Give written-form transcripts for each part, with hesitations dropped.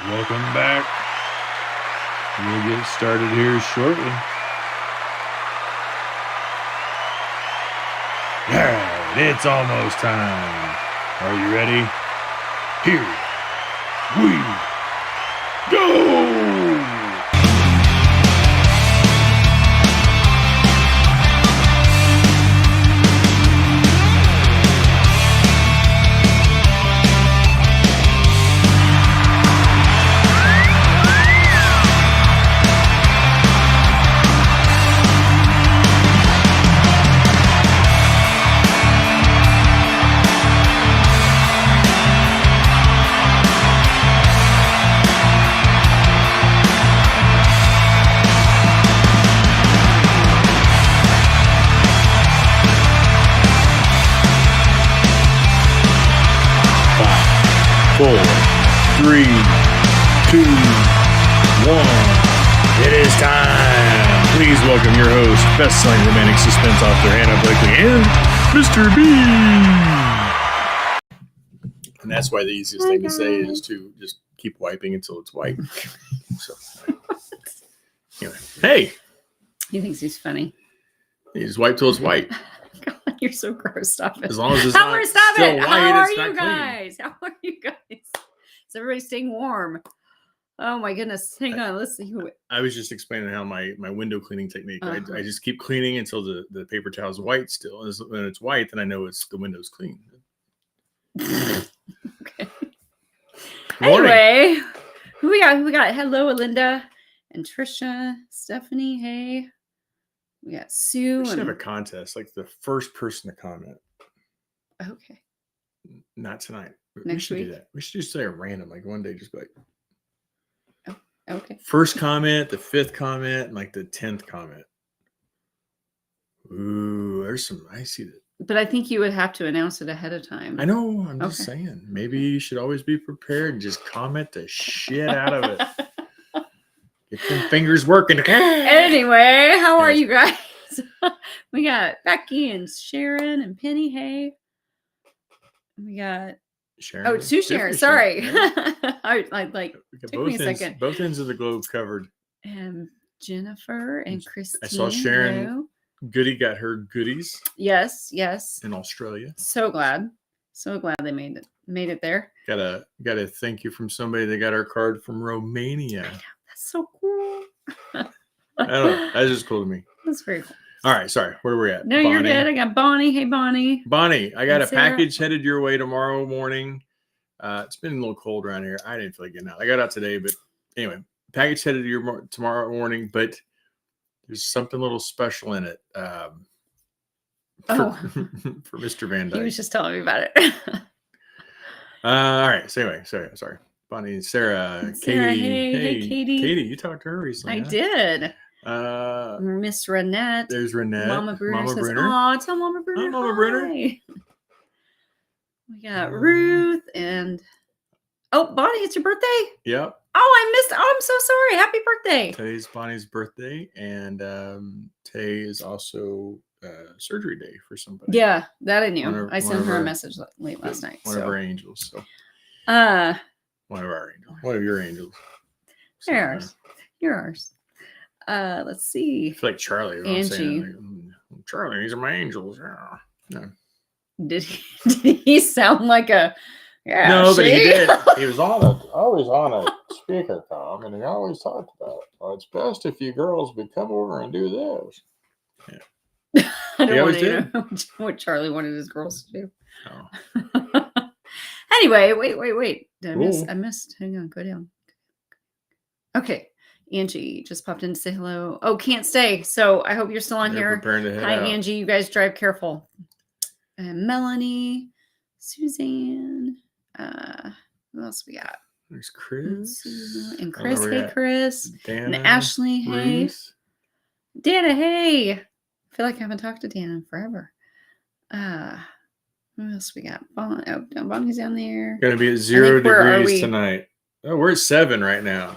Welcome back. We'll get started here shortly. Alright, it's almost time. Are you ready? Here we go! Four, three, two, one. It is time. Please welcome your host, best-selling romantic suspense author Hannah Blakely, and Mr. B. And that's why the easiest thing to say is to just keep wiping until it's white. So, anyway, hey. He thinks he's funny. You just wipe till it's white. God, you're so gross. Stop it. As long as it's How not stop still it. white, How are it's you not clean. guys? How are you guys? Is everybody staying warm? Oh my goodness. Hang on. Let's see who. I was just explaining how my window cleaning technique. Uh-huh. I just keep cleaning until the paper towel is white still. And when it's white, then I know the window's clean. Okay. Morning. Anyway, who we got? Hello, Alinda and Trisha, Stephanie. Hey. We got Sue. We should have a contest, like the first person to comment. Okay. Not tonight. Next we should week? do that. We should just say a random, like one day, just be like Okay. first comment, the 5th comment, and like the 10th comment. Ooh, there's some. I see that. But I think you would have to announce it ahead of time. I know. I'm just Okay. saying. Maybe you should always be prepared and just comment the shit out of it. Get them fingers working. Anyway, how are Yes. you guys? We got Becky and Sharon and Penny. Hey. We got Sharon. Sue Sharon. Different Sorry. yeah. I like We got took me a ends, second. both ends of the globe covered. Jennifer and Christine. I saw Sharon. Hello. Goody got her goodies Yes. in Australia. So glad they made it there. Got a thank you from somebody that got our card from Romania. That's so cool. I don't know. That's just cool to me. That's very cool. All right, sorry. Where are we at? No, you're good. I got Bonnie. Hey, Bonnie. Bonnie, I got And a package headed your way tomorrow morning. It's been a little cold around here. I didn't feel like getting out. I got out today, but anyway, package headed to tomorrow morning, but there's something a little special in it for Mr. Van Dyke. He was just telling me about it. All right. So anyway, sorry. Bonnie, Sarah, Katie. Hey, Katie. Katie, you talked to her recently. I huh? did. Uh, Miss Renette. there's Renette. Mama Bruner says, Brunner. "Aw, tell Mama Bruner." Hi, Mama Bruner. hi." We got Ruth and Bonnie, it's your birthday. Yep. Oh, I missed. Oh, I'm so sorry. Happy birthday. Today's Bonnie's birthday, and today is also surgery day for somebody. Yeah, that I knew. One I of sent her our- a message late last night. One of our angels. So uh, one of our angels. One of your angels. So, yours. You're ours. Let's see. I feel like Charlie. You know what I'm saying? Angie. Like, Charlie, these are my angels. Yeah. No. Did he sound like a? Yeah, No, but he see? did. He was always on a speakerphone, and he always talked about, well, it's best if you girls would come over and do this. I don't He want always to know what Charlie wanted his girls to do. Oh. Anyway, wait. Did I miss? Ooh. I missed. Hang on, go down. Okay. Angie just popped in to say hello. Oh, can't stay. So I hope you're still on They're here. preparing to head Hi, out. Angie. You guys drive careful. And Melanie, Suzanne. Who else we got? There's Chris. And I don't know Chris. where Hey, we're at. Chris. Dana, And Ashley. Hey. Ruth. Dana. Hey. I feel like I haven't talked to Dana in forever. Who else we got? Bonnie's down there. Going to be at 0 where are degrees we? tonight. Oh, we're at 7 right now.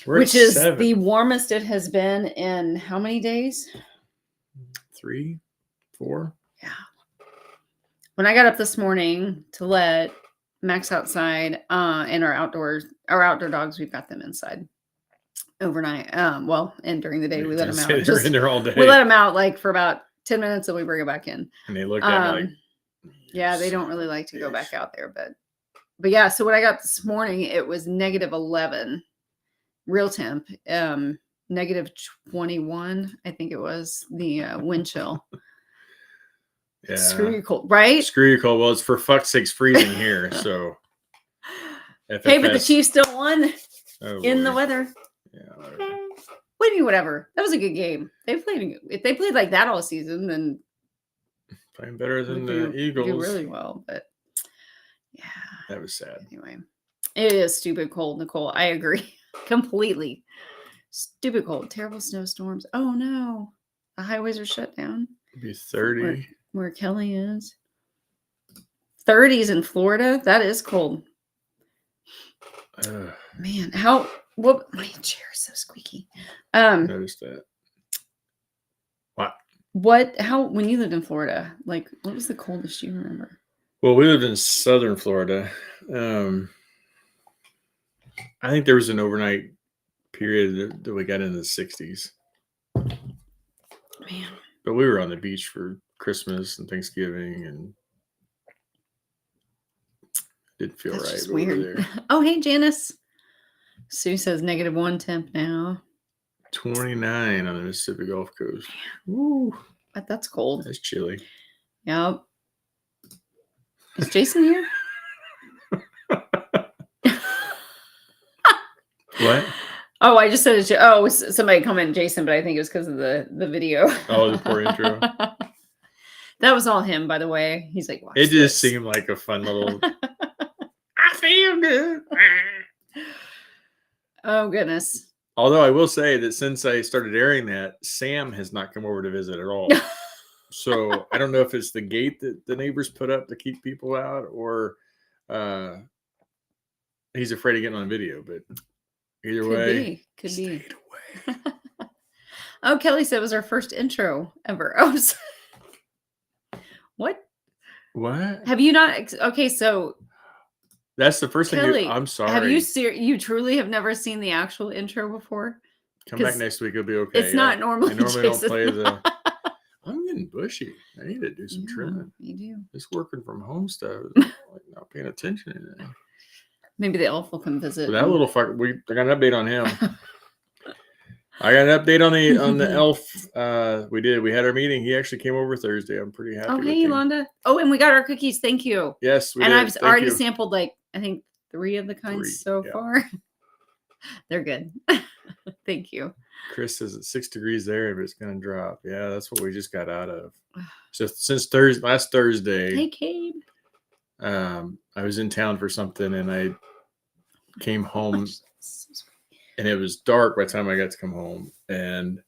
We're Which at is 7. the warmest it has been in how many days? 3, 4. Yeah. When I got up this morning to let Max outside, and our outdoor dogs, we've got them inside overnight. Well, and during the day we let them out. They're in there all day. We let them out like for about 10 minutes and we bring them back in. And they look at me like, yeah, they don't really like to go back out there, but yeah. So when I got this morning, it was -11 real temp, -21. I think it was the wind chill. yeah, Screw you cold, right? Screw you cold. Well, it's for fuck's sakes freezing here. So, hey, but the Chiefs still won in the weather. Yeah. Whatever. That was a good game. If they played like that all season, then playing better than the Eagles. Do really well, but yeah, that was sad. Anyway, it is stupid cold, Nicole. I agree completely. Stupid cold, terrible snowstorms. Oh no, the highways are shut down. It'd be 30 where Kelly is. 30s in Florida. That is cold. Man, what? My chair is so squeaky. Noticed that. When you lived in Florida, like what was the coldest you remember? Well, we lived in southern Florida. I think there was an overnight period that we got into the 60s. Man. But we were on the beach for Christmas and Thanksgiving, and it didn't feel right. Just weird. Oh, hey, Janice. Sue says -1 temp now. 29 on the Mississippi Gulf Coast. Ooh, that's cold. That's chilly. Yep. Is Jason here? What? Oh, I just said it. Oh, somebody commented Jason, but I think it was because of the video. Oh, the poor intro. That was all him, by the way. He's like, it just seemed like a fun little. I feel good. Oh goodness. Although I will say that since I started airing that, Sam has not come over to visit at all. So I don't know if it's the gate that the neighbors put up to keep people out, or he's afraid of getting on video. But either way, could be. Oh, Kelly said it was our first intro ever. Oh, what? Have you not? Okay, so that's the first Kelly, thing. I'm sorry. Have you truly have never seen the actual intro before? Come back next week. It'll be okay. It's not normally. I normally don't play the. I'm getting bushy. I need to do some trimming. You do. This working from home stuff is like not paying attention to that. Maybe the elf will come visit. But that little fucker. I got an update on him. I got an update on the elf. We had our meeting. He actually came over Thursday. I'm pretty happy. Oh, hey, Yolanda. Oh, and we got our cookies. Thank you. Yes, we did. And I've already sampled I think 3 of the kinds so far. They're good. Thank you. Chris says it's 6 degrees there, but it's going to drop. Yeah, that's what we just got out of. So since last Thursday. Hey, Cabe. I was in town for something, and I came home, and it was dark by the time I got to come home. And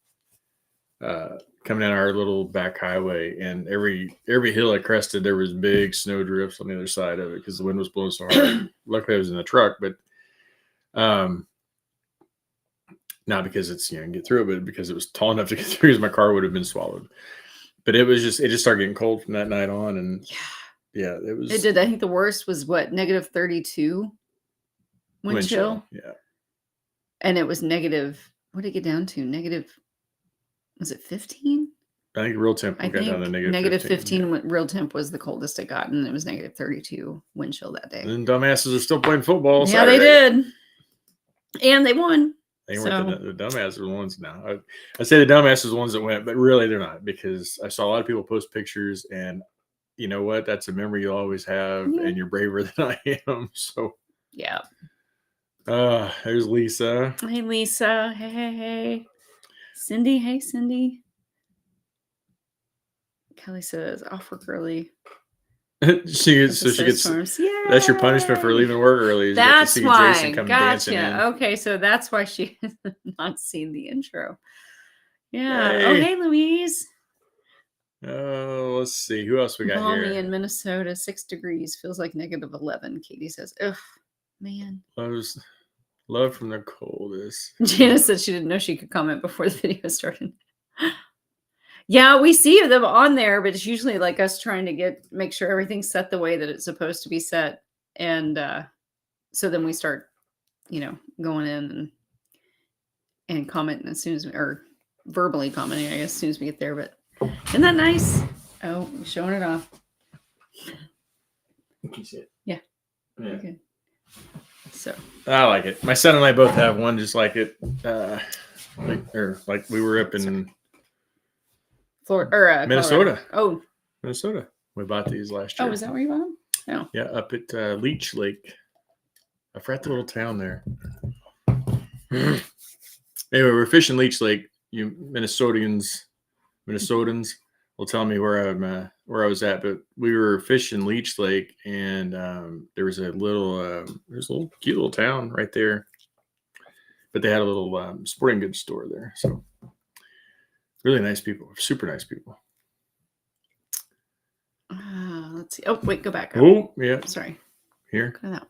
coming down our little back highway, and every hill I crested, there was big snow drifts on the other side of it because the wind was blowing so hard. Luckily, I was in the truck, but not because it's you can get through it, but because it was tall enough to get through, because my car would have been swallowed. But it just started getting cold from that night on, and yeah, it was. It did. I think the worst was what -32 wind chill. Yeah, and it was negative. What did it get down to? Negative. Was it 15? I think real temp got down to negative 15. Yeah. Real temp was the coldest it got, and it was -32 wind chill that day. And dumbasses are still playing football. Yeah, Saturday. They did, and they won. They weren't the dumbasses ones now. I say the dumbasses ones that went, but really they're not, because I saw a lot of people post pictures, and you know what? That's a memory you'll always have, and you're braver than I am. So yeah. There's Lisa. Hey, Lisa. Hey. Cindy. Hey, Cindy. Kelly says off work early. She gets. That's your punishment for leaving work early. That's why. Jason come dancing in. Okay, so that's why she has not seen the intro. Yeah. Hey. Oh, hey, Louise. Oh, let's see. Who else we got Balmy here? in Minnesota, 6 degrees. Feels like -11. Katie says, ugh, man. Love from the coldest. Janice said she didn't know she could comment before the video started. Yeah, we see them on there, but it's usually like us trying to make sure everything's set the way that it's supposed to be set. And so then we start, going in and commenting as soon as or verbally commenting, I guess, as soon as we get there. But isn't that nice? Oh, we're showing it off. Can you see it? Yeah. Yeah. Okay. So I like it. My son and I both have one just like it. Like we were up in Florida or Minnesota. Colorado. Oh, Minnesota. We bought these last year. Oh, is that where you bought them? No. Yeah, up at Leech Lake. I forgot the little town there. Anyway, we're fishing Leech Lake. You Minnesotans will tell me where I was at, but we were fishing Leech Lake, and there was a little cute little town right there, but they had a little sporting goods store there. So really nice people, super nice people. Let's see. Oh, wait, go back. Oh, yeah. Sorry. Here. Look at that.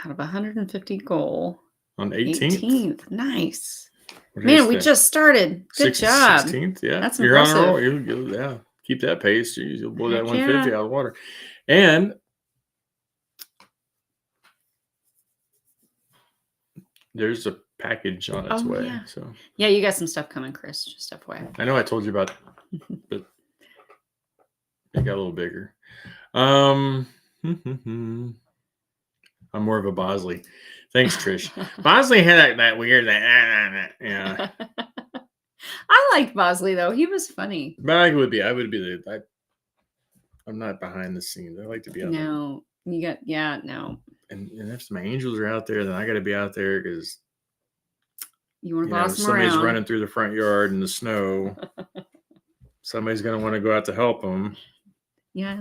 Out of 150 goal. On 18th. Nice. Man, we just started. Good job. 16th, yeah. That's You're impressive. on a roll. You'll keep that pace. You'll blow that Heck 150 yeah. out of the water. And there's a package on its way. Yeah. So yeah, you got some stuff coming, Chris. Just FYI. I know I told you about, but it got a little bigger. I'm more of a Bosley. Thanks, Trish. Bosley had that weird yeah. I liked Bosley though. He was funny. But I would be I'm not behind the scenes. I like to be on. No, you got no. And if my angels are out there, then I got to be out there because you want to boss them somebody's around. running through the front yard in the snow. Somebody's going to want to go out to help them. Yeah.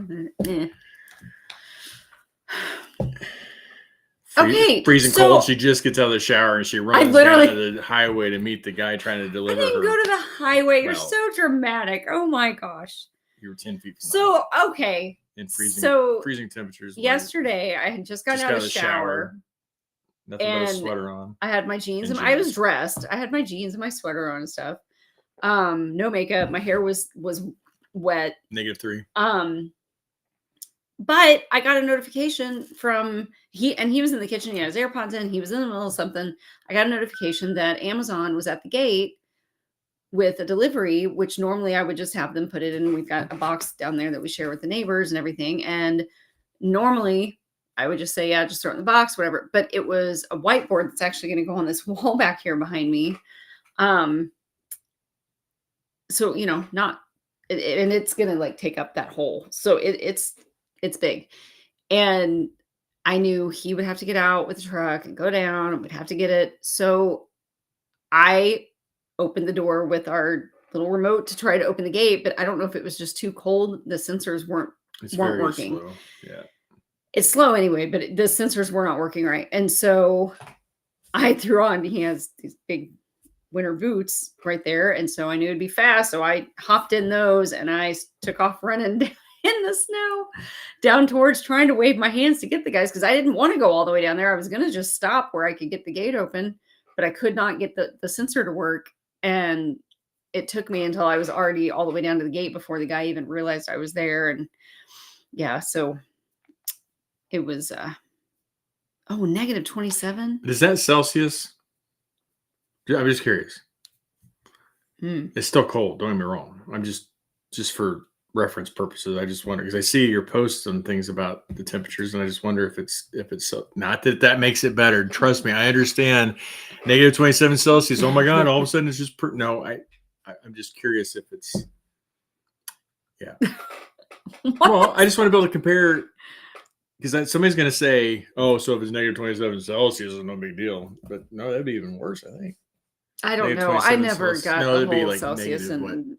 Okay. Freezing cold. She just gets out of the shower and she runs down to the highway to meet the guy trying to deliver her. I didn't go to the highway. You're so dramatic. Oh my gosh. You were 10 feet from So, okay. In freezing temperatures. Yesterday, I had just gotten out of the shower. Nothing but a sweater on. I had my jeans and I was dressed. I had my jeans and my sweater on and stuff. No makeup. My hair was wet. -3. But I got a notification from he was in the kitchen. He had his AirPods in. He was in the middle of something. I got a notification that Amazon was at the gate with a delivery, which normally I would just have them put it in. We've got a box down there that we share with the neighbors and everything. And normally I would just say, yeah, just throw it in the box, whatever. But it was a whiteboard that's actually going to go on this wall back here behind me. So, and it's going to take up that hole. So it's big. And I knew he would have to get out with the truck and go down and we'd have to get it. So I opened the door with our little remote to try to open the gate, but I don't know if it was just too cold. The sensors weren't working. Slow. Yeah. It's slow anyway, but the sensors were not working right. And so I threw on, he has these big winter boots right there. And so I knew it'd be fast. So I hopped in those and I took off running in the snow down towards trying to wave my hands to get the guys. Cause I didn't want to go all the way down there. I was going to just stop where I could get the gate open, but I could not get the sensor to work. And it took me until I was already all the way down to the gate before the guy even realized I was there. And yeah, so it was, -27. Is that Celsius? I'm just curious. It's still cold. Don't get me wrong. I'm just for reference purposes. I just wonder because I see your posts and things about the temperatures, and I just wonder if it's so. Not that makes it better. Trust me, I understand. -27 Celsius. Oh my God! All of a sudden, it's just no. I'm just curious if it's. Yeah. Well, I just want to be able to compare. Because somebody's going to say, oh, so if it's -27 Celsius, it's no big deal. But no, that'd be even worse, I think. I don't know. I never got the whole Celsius and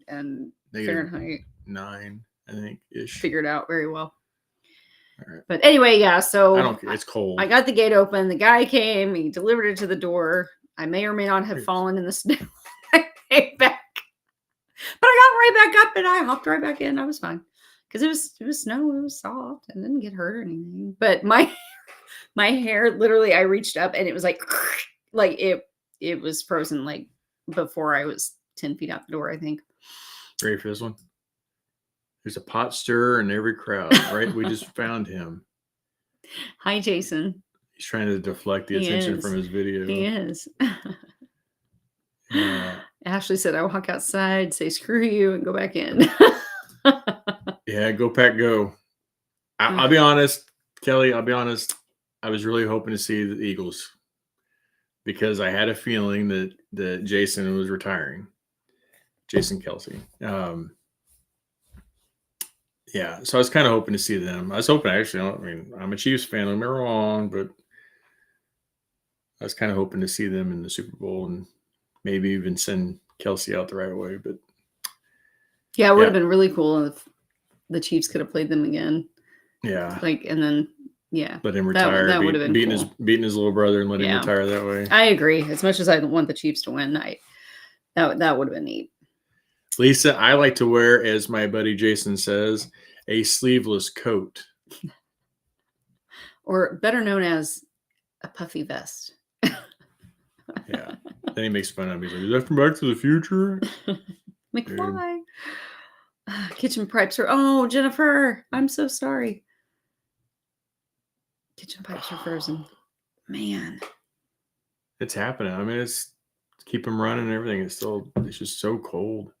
Fahrenheit 9, I think, ish. Figured out very well. All right. But anyway, yeah, so I don't care. It's cold. I got the gate open. The guy came. He delivered it to the door. I may or may not have fallen in the snow. I came back. But I got right back up and I hopped right back in. I was fine. Because it was snow, it was soft. I didn't get hurt or anything. But my hair, literally, I reached up and it was like it was frozen before I was 10 feet out the door, I think. Ready for this one? There's a pot stirrer in every crowd, right? We just found him. Hi, Jason. He's trying to deflect the He attention is. from his video. He is. Yeah. Ashley said, I walk outside, say screw you, and go back in. Yeah, go Pack, go. I'll be honest, Kelly, I'll be honest. I was really hoping to see the Eagles because I had a feeling that Jason was retiring. Jason Kelsey. Yeah, so I was kind of hoping to see them. I was hoping, actually, I mean, I'm a Chiefs fan, don't get me wrong, but I was kind of hoping to see them in the Super Bowl and maybe even send Kelsey out the right way. But yeah, it would have been really cool if the Chiefs could have played them again. Yeah. And then, yeah. Let him retire. That would have been beating his little brother and let him retire that way. I agree. As much as I want the Chiefs to win, that would have been neat. Lisa, I like to wear, as my buddy Jason says, a sleeveless coat. Or better known as a puffy vest. Yeah. Then he makes fun of me. He's like, is that from Back to the Future? McFly. Kitchen pipes are, oh, Jennifer, I'm so sorry. Kitchen pipes are frozen. Man. It's happening. I mean, it's keep them running and everything. It's just so cold.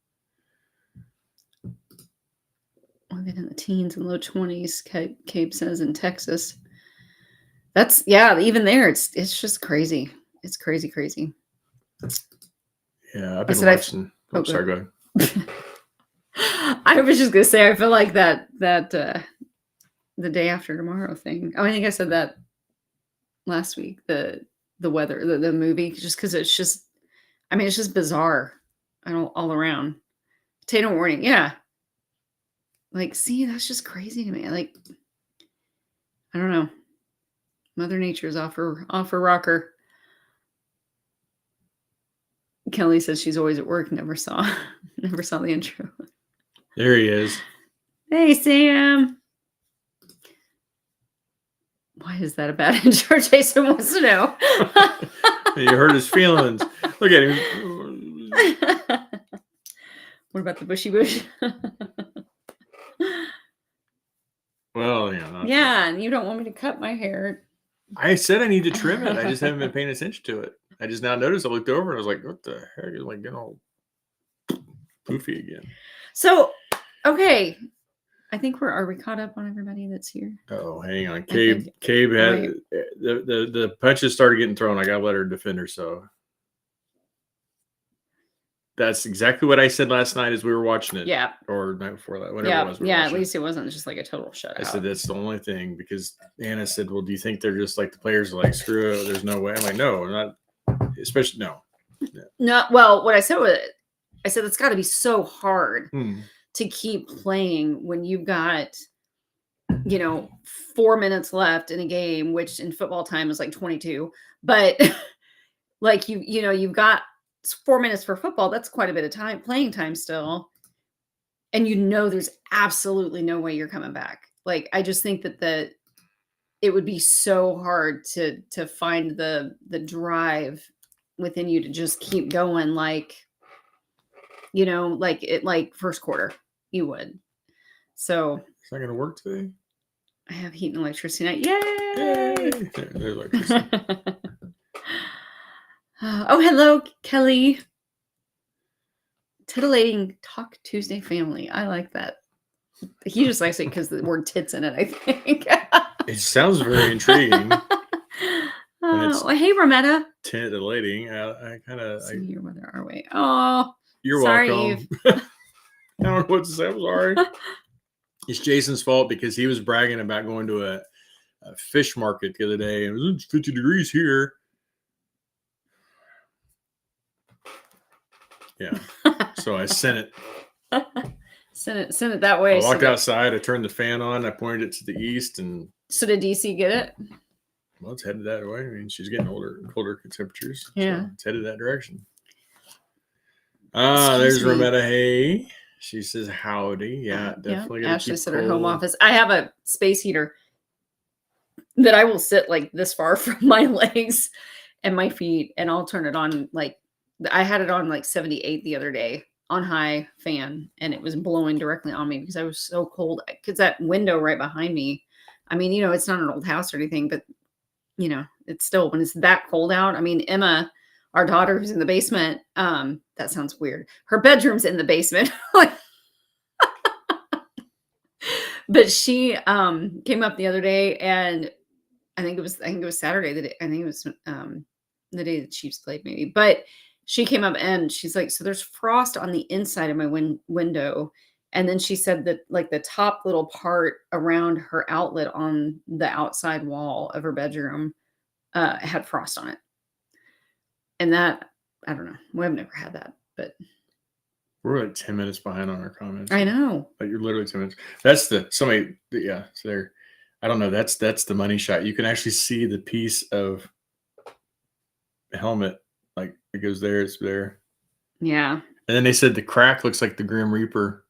Living in the teens and low 20s, Cabe says, in Texas. That's, yeah, even there, it's just crazy. It's crazy. Yeah, I've been watching. Sorry, go ahead. I was just gonna say, I feel like that the day after tomorrow thing. Oh, I think I said that last week. The weather, the movie, just because it's just, I mean, it's just bizarre. All around. Potato warning, yeah. Like, see, that's just crazy to me. Like, I don't know. Mother Nature's off her rocker. Kelly says she's always at work. Never saw the intro. There he is. Hey, Sam. Why is that a bad intro? Jason wants to know. You hurt his feelings. Look at him. What about the bushy bush? Well, yeah. Yeah, and you don't want me to cut my hair. I said I need to trim it. I just haven't been paying attention to it. I just now noticed. I looked over and I was like, what the heck? It's like getting all poofy again. So, okay. I think are we caught up on everybody that's here? Oh, hang on. Cabe had the punches started getting thrown. I got to let her defend her. So that's exactly what I said last night as we were watching it. Yeah. Or night before that. Whatever it was. Yeah. At least it wasn't just like a total shutout. I said that's the only thing, because Anna said, well, do you think they're just like the players are like, screw it, there's no way? I'm like, no, not. Especially no. Well, what I said it's got to be so hard to keep playing when you've got, 4 minutes left in a game, which in football time is like 22. But like you've got 4 minutes for football. That's quite a bit of playing time still, and there's absolutely no way you're coming back. Like, I just think that it would be so hard to find the drive within you to just keep going, like first quarter you would. So it's not gonna work today. I have heat and electricity night. Yay! There's electricity. Oh, hello, Kelly. Titillating Talk Tuesday family. I like that. He just likes it because the word tits in it, I think. It sounds very intriguing. Hey, Rometta. Titillating. I kind of. See your mother our way. Oh, you're sorry, welcome. I don't know what to say. I'm sorry. It's Jason's fault because he was bragging about going to a fish market the other day, and it was 50 degrees here. Yeah. So I sent it. Send it that way. I walked outside. I turned the fan on. I pointed it to the east, and so did DC get it? Well, it's headed that way. I mean, she's getting colder temperatures. Yeah, so it's headed that direction. There's Rometta. Hey, she says howdy. Yeah, definitely. Yeah. Ashley said her home office. I have a space heater that I will sit like this far from my legs and my feet, and I'll turn it on. Like, I had it on like 78 the other day, on high fan, and it was blowing directly on me because I was so cold. Because that window right behind me, I mean, it's not an old house or anything, but it's still, when it's that cold out. I mean, Emma, our daughter who's in the basement, that sounds weird. Her bedroom's in the basement. But she came up the other day, and I think it was Saturday I think it was the day the Chiefs played, maybe. But she came up and she's like, so there's frost on the inside of my window. And then she said that like the top little part around her outlet on the outside wall of her bedroom had frost on it. And that, I don't know. We've never had that, but we're like 10 minutes behind on our comments. I know. Like you're literally 10 minutes. That's somebody. Yeah. So there, I don't know. That's the money shot. You can actually see the piece of the helmet. Like it goes there. It's there. Yeah. And then they said the crack looks like the Grim Reaper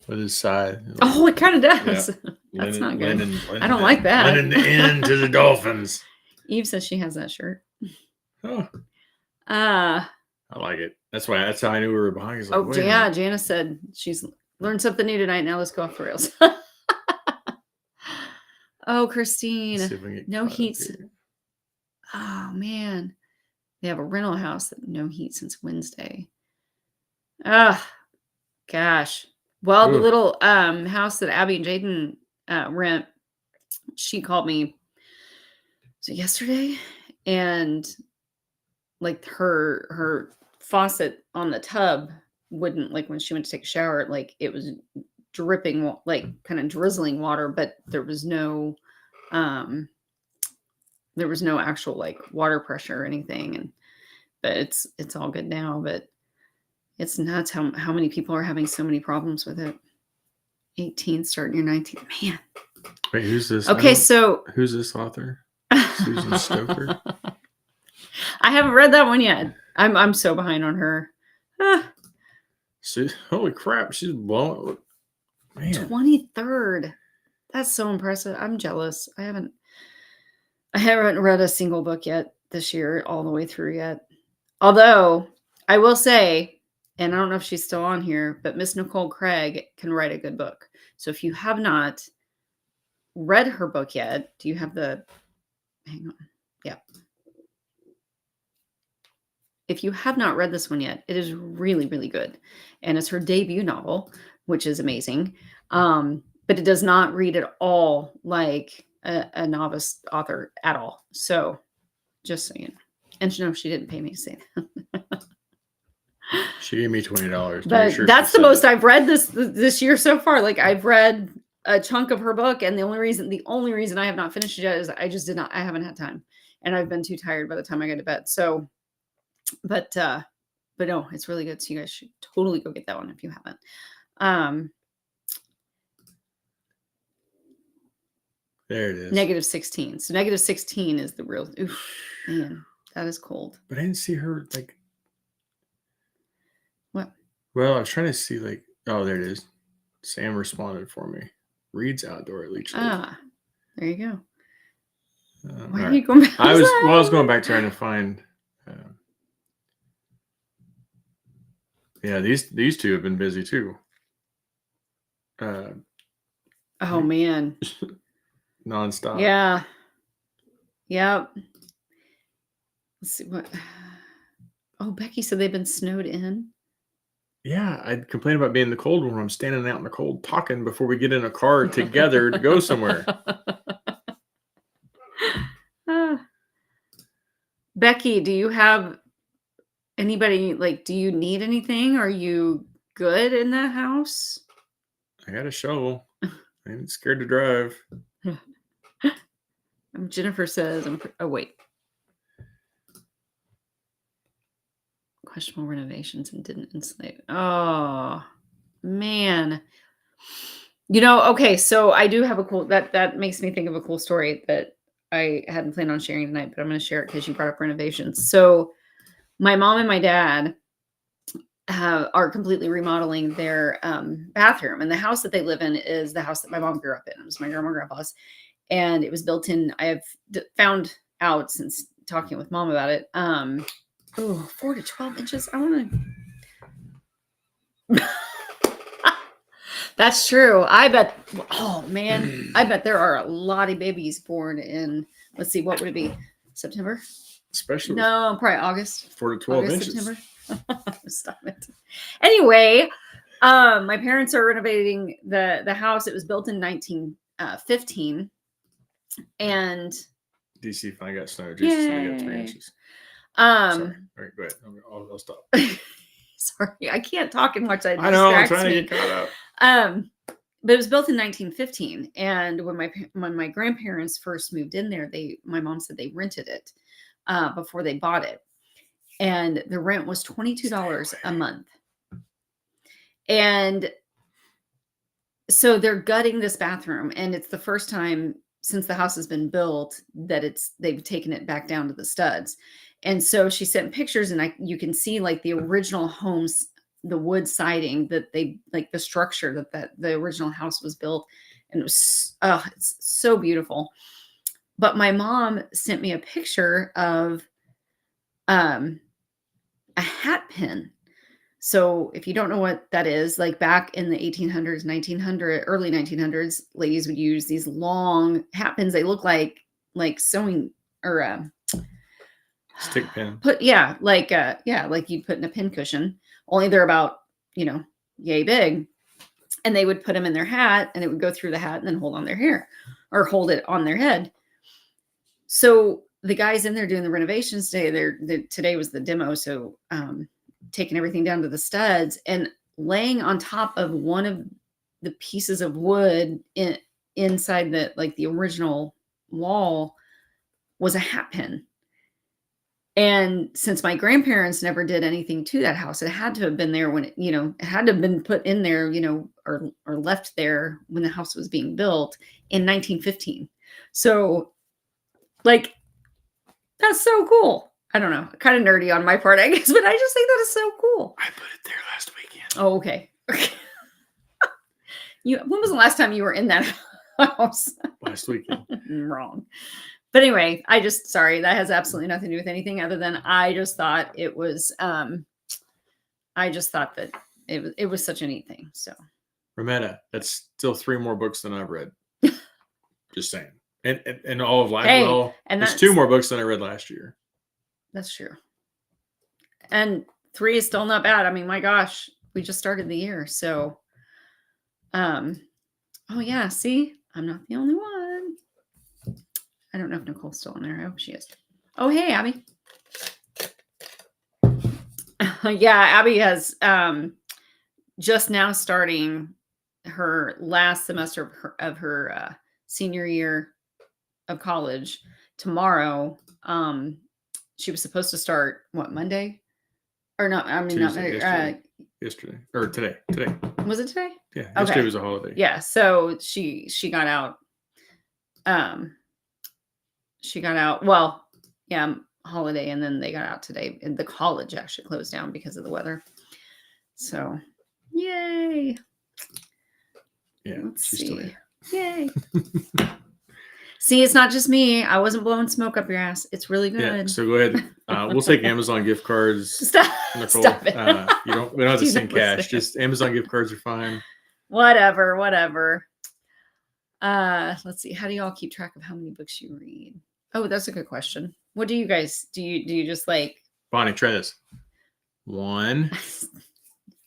with his side. Oh, it kind of does. Yeah. That's not good. I don't like that. Lennon the end to the Dolphins. Eve says she has that shirt. Oh. I like it. That's how I knew we were behind. Like, yeah. Janice said she's learned something new tonight. Now let's go off the rails. Oh, Christine. No heat. Oh, man. They have a rental house that no heat since Wednesday. Gosh. Well, the little house that Abby and Jaden rent, she called me yesterday, and like her faucet on the tub wouldn't, like when she went to take a shower, like it was dripping, like kind of drizzling water, but there was no actual like water pressure or anything. But it's all good now. But it's nuts how many people are having so many problems with it. 18 starting your 19th. Man. Wait, who's this? Okay, so who's this author? Susan Stoker. I haven't read that one yet. I'm so behind on her. Holy crap, she's blowing. Man. 23rd. That's so impressive. I'm jealous. I haven't read a single book yet this year, all the way through yet. Although I will say, and I don't know if she's still on here, but Miss Nicole Craig can write a good book. So if you have not read her book yet, do you have hang on. Yeah. If you have not read this one yet, it is really, really good. And it's her debut novel, which is amazing. But it does not read at all like a novice author at all. So just saying. And she didn't pay me to say that. She gave me $20. But that's the most I've read this year so far. Like I've read a chunk of her book, and the only reason I have not finished it yet is I haven't had time, and I've been too tired by the time I go to bed. So, but no, it's really good. So you guys should totally go get that one if you haven't. There it is. -16. So -16 is the real. Oof, man, that is cold. But I didn't see her like. What? Well, I was trying to see like. Oh, there it is. Sam responded for me. Reads outdoor at least. There you go. Why are you going back? I was going back trying to find. Yeah, these two have been busy too. Oh man. Nonstop. Yeah. Yep. Let's see what. Oh, Becky said they've been snowed in. Yeah, I'd complain about being in the cold when I'm standing out in the cold talking before we get in a car together to go somewhere. Becky, do you have anybody, like, do you need anything? Are you good in that house? I got a shovel. I ain't scared to drive. Jennifer says, oh, wait. Questionable renovations and didn't insulate. Oh, man. Okay, so I do have a cool, that makes me think of a cool story that I hadn't planned on sharing tonight, but I'm going to share it because you brought up renovations. So my mom and my dad are completely remodeling their bathroom. And the house that they live in is the house that my mom grew up in. It was my grandma and grandpa's. And it was built in, I have found out since talking with mom about it, 4 to 12 inches. I want to, That's true. I bet. Oh man, I bet there are a lot of babies born in. Let's see, what would it be? September? Especially No, probably August. 4 to 12 August, inches. September. Stop it. Anyway, my parents are renovating the house. It was built in 1915, and DC finally got snow. Jesus only got 3 yay. inches. Sorry. All right, go ahead. I'll stop. Sorry, I can't talk and watch that. I know. I'm distracts trying me. to get caught up. But it was built in 1915, and when my grandparents first moved in there, my mom said they rented it before they bought it, and the rent was $22 a month. And so they're gutting this bathroom, and it's the first time since the house has been built that they've taken it back down to the studs. And so she sent pictures, and you can see like the original homes, the wood siding that they like, the structure that the original house was built, and it was it's so beautiful. But my mom sent me a picture of a hat pin. So if you don't know what that is, like back in the 1800s, early 1900s, ladies would use these long hat pins. They look like sewing or stick pin. like you'd put in a pin cushion. Only they're about yay big, and they would put them in their hat, and it would go through the hat and then hold on their hair or hold it on their head. So the guys in there doing the renovations today, today was the demo. So taking everything down to the studs, and laying on top of one of the pieces of wood inside the original wall was a hat pin. And since my grandparents never did anything to that house, it had to have been there when it had to have been put in there, or left there when the house was being built in 1915. So that's so cool. I don't know, kind of nerdy on my part, I guess, but I just think that is so cool. I put it there last weekend. Oh, okay. When was the last time you were in that house? Last weekend. Wrong. But anyway, sorry, that has absolutely nothing to do with anything other than I just thought it was, I just thought that it was such a neat thing. So, Rometta, that's still 3 more books than I've read. Just saying. And all of last, and that's 2 more books than I read last year. That's true. And 3 is still not bad. I mean, my gosh, we just started the year. So, oh yeah, see, I'm not the only one. I don't know if Nicole's still in there. I hope she is. Oh, hey, Abby. Yeah, Abby has just now starting her last semester of her senior year of college. Tomorrow, she was supposed to start Monday? Or not, I mean, Tuesday, not yesterday. Or today. Today. Was it today? Yeah, yesterday was a holiday. Yeah, so she got out. She got out, holiday, and then they got out today. And the college actually closed down because of the weather. So, yay. Yeah, she's see. Still here. Yay. See, it's not just me. I wasn't blowing smoke up your ass. It's really good. Yeah, so go ahead. We'll take Amazon gift cards. Stop it. We don't have to send cash. Just Amazon gift cards are fine. Whatever. Let's see. How do you all keep track of how many books you read? Oh, that's a good question. What do you guys do? You just like Bonnie? Try this. 1,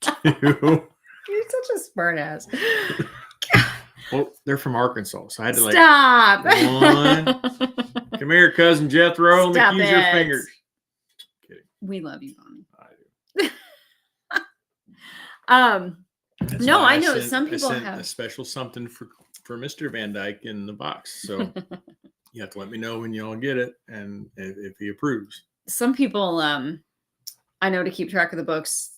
2. You're such a smart ass. Well, they're from Arkansas, so I had to Stop. 1. Come here, cousin Jethro. Let me use your fingers. Kidding. We love you, Bonnie. I do. No, I know some people have a special something for Mr. Van Dyke in the box. So you have to let me know when y'all get it and if he approves. Some people, I know, to keep track of the books,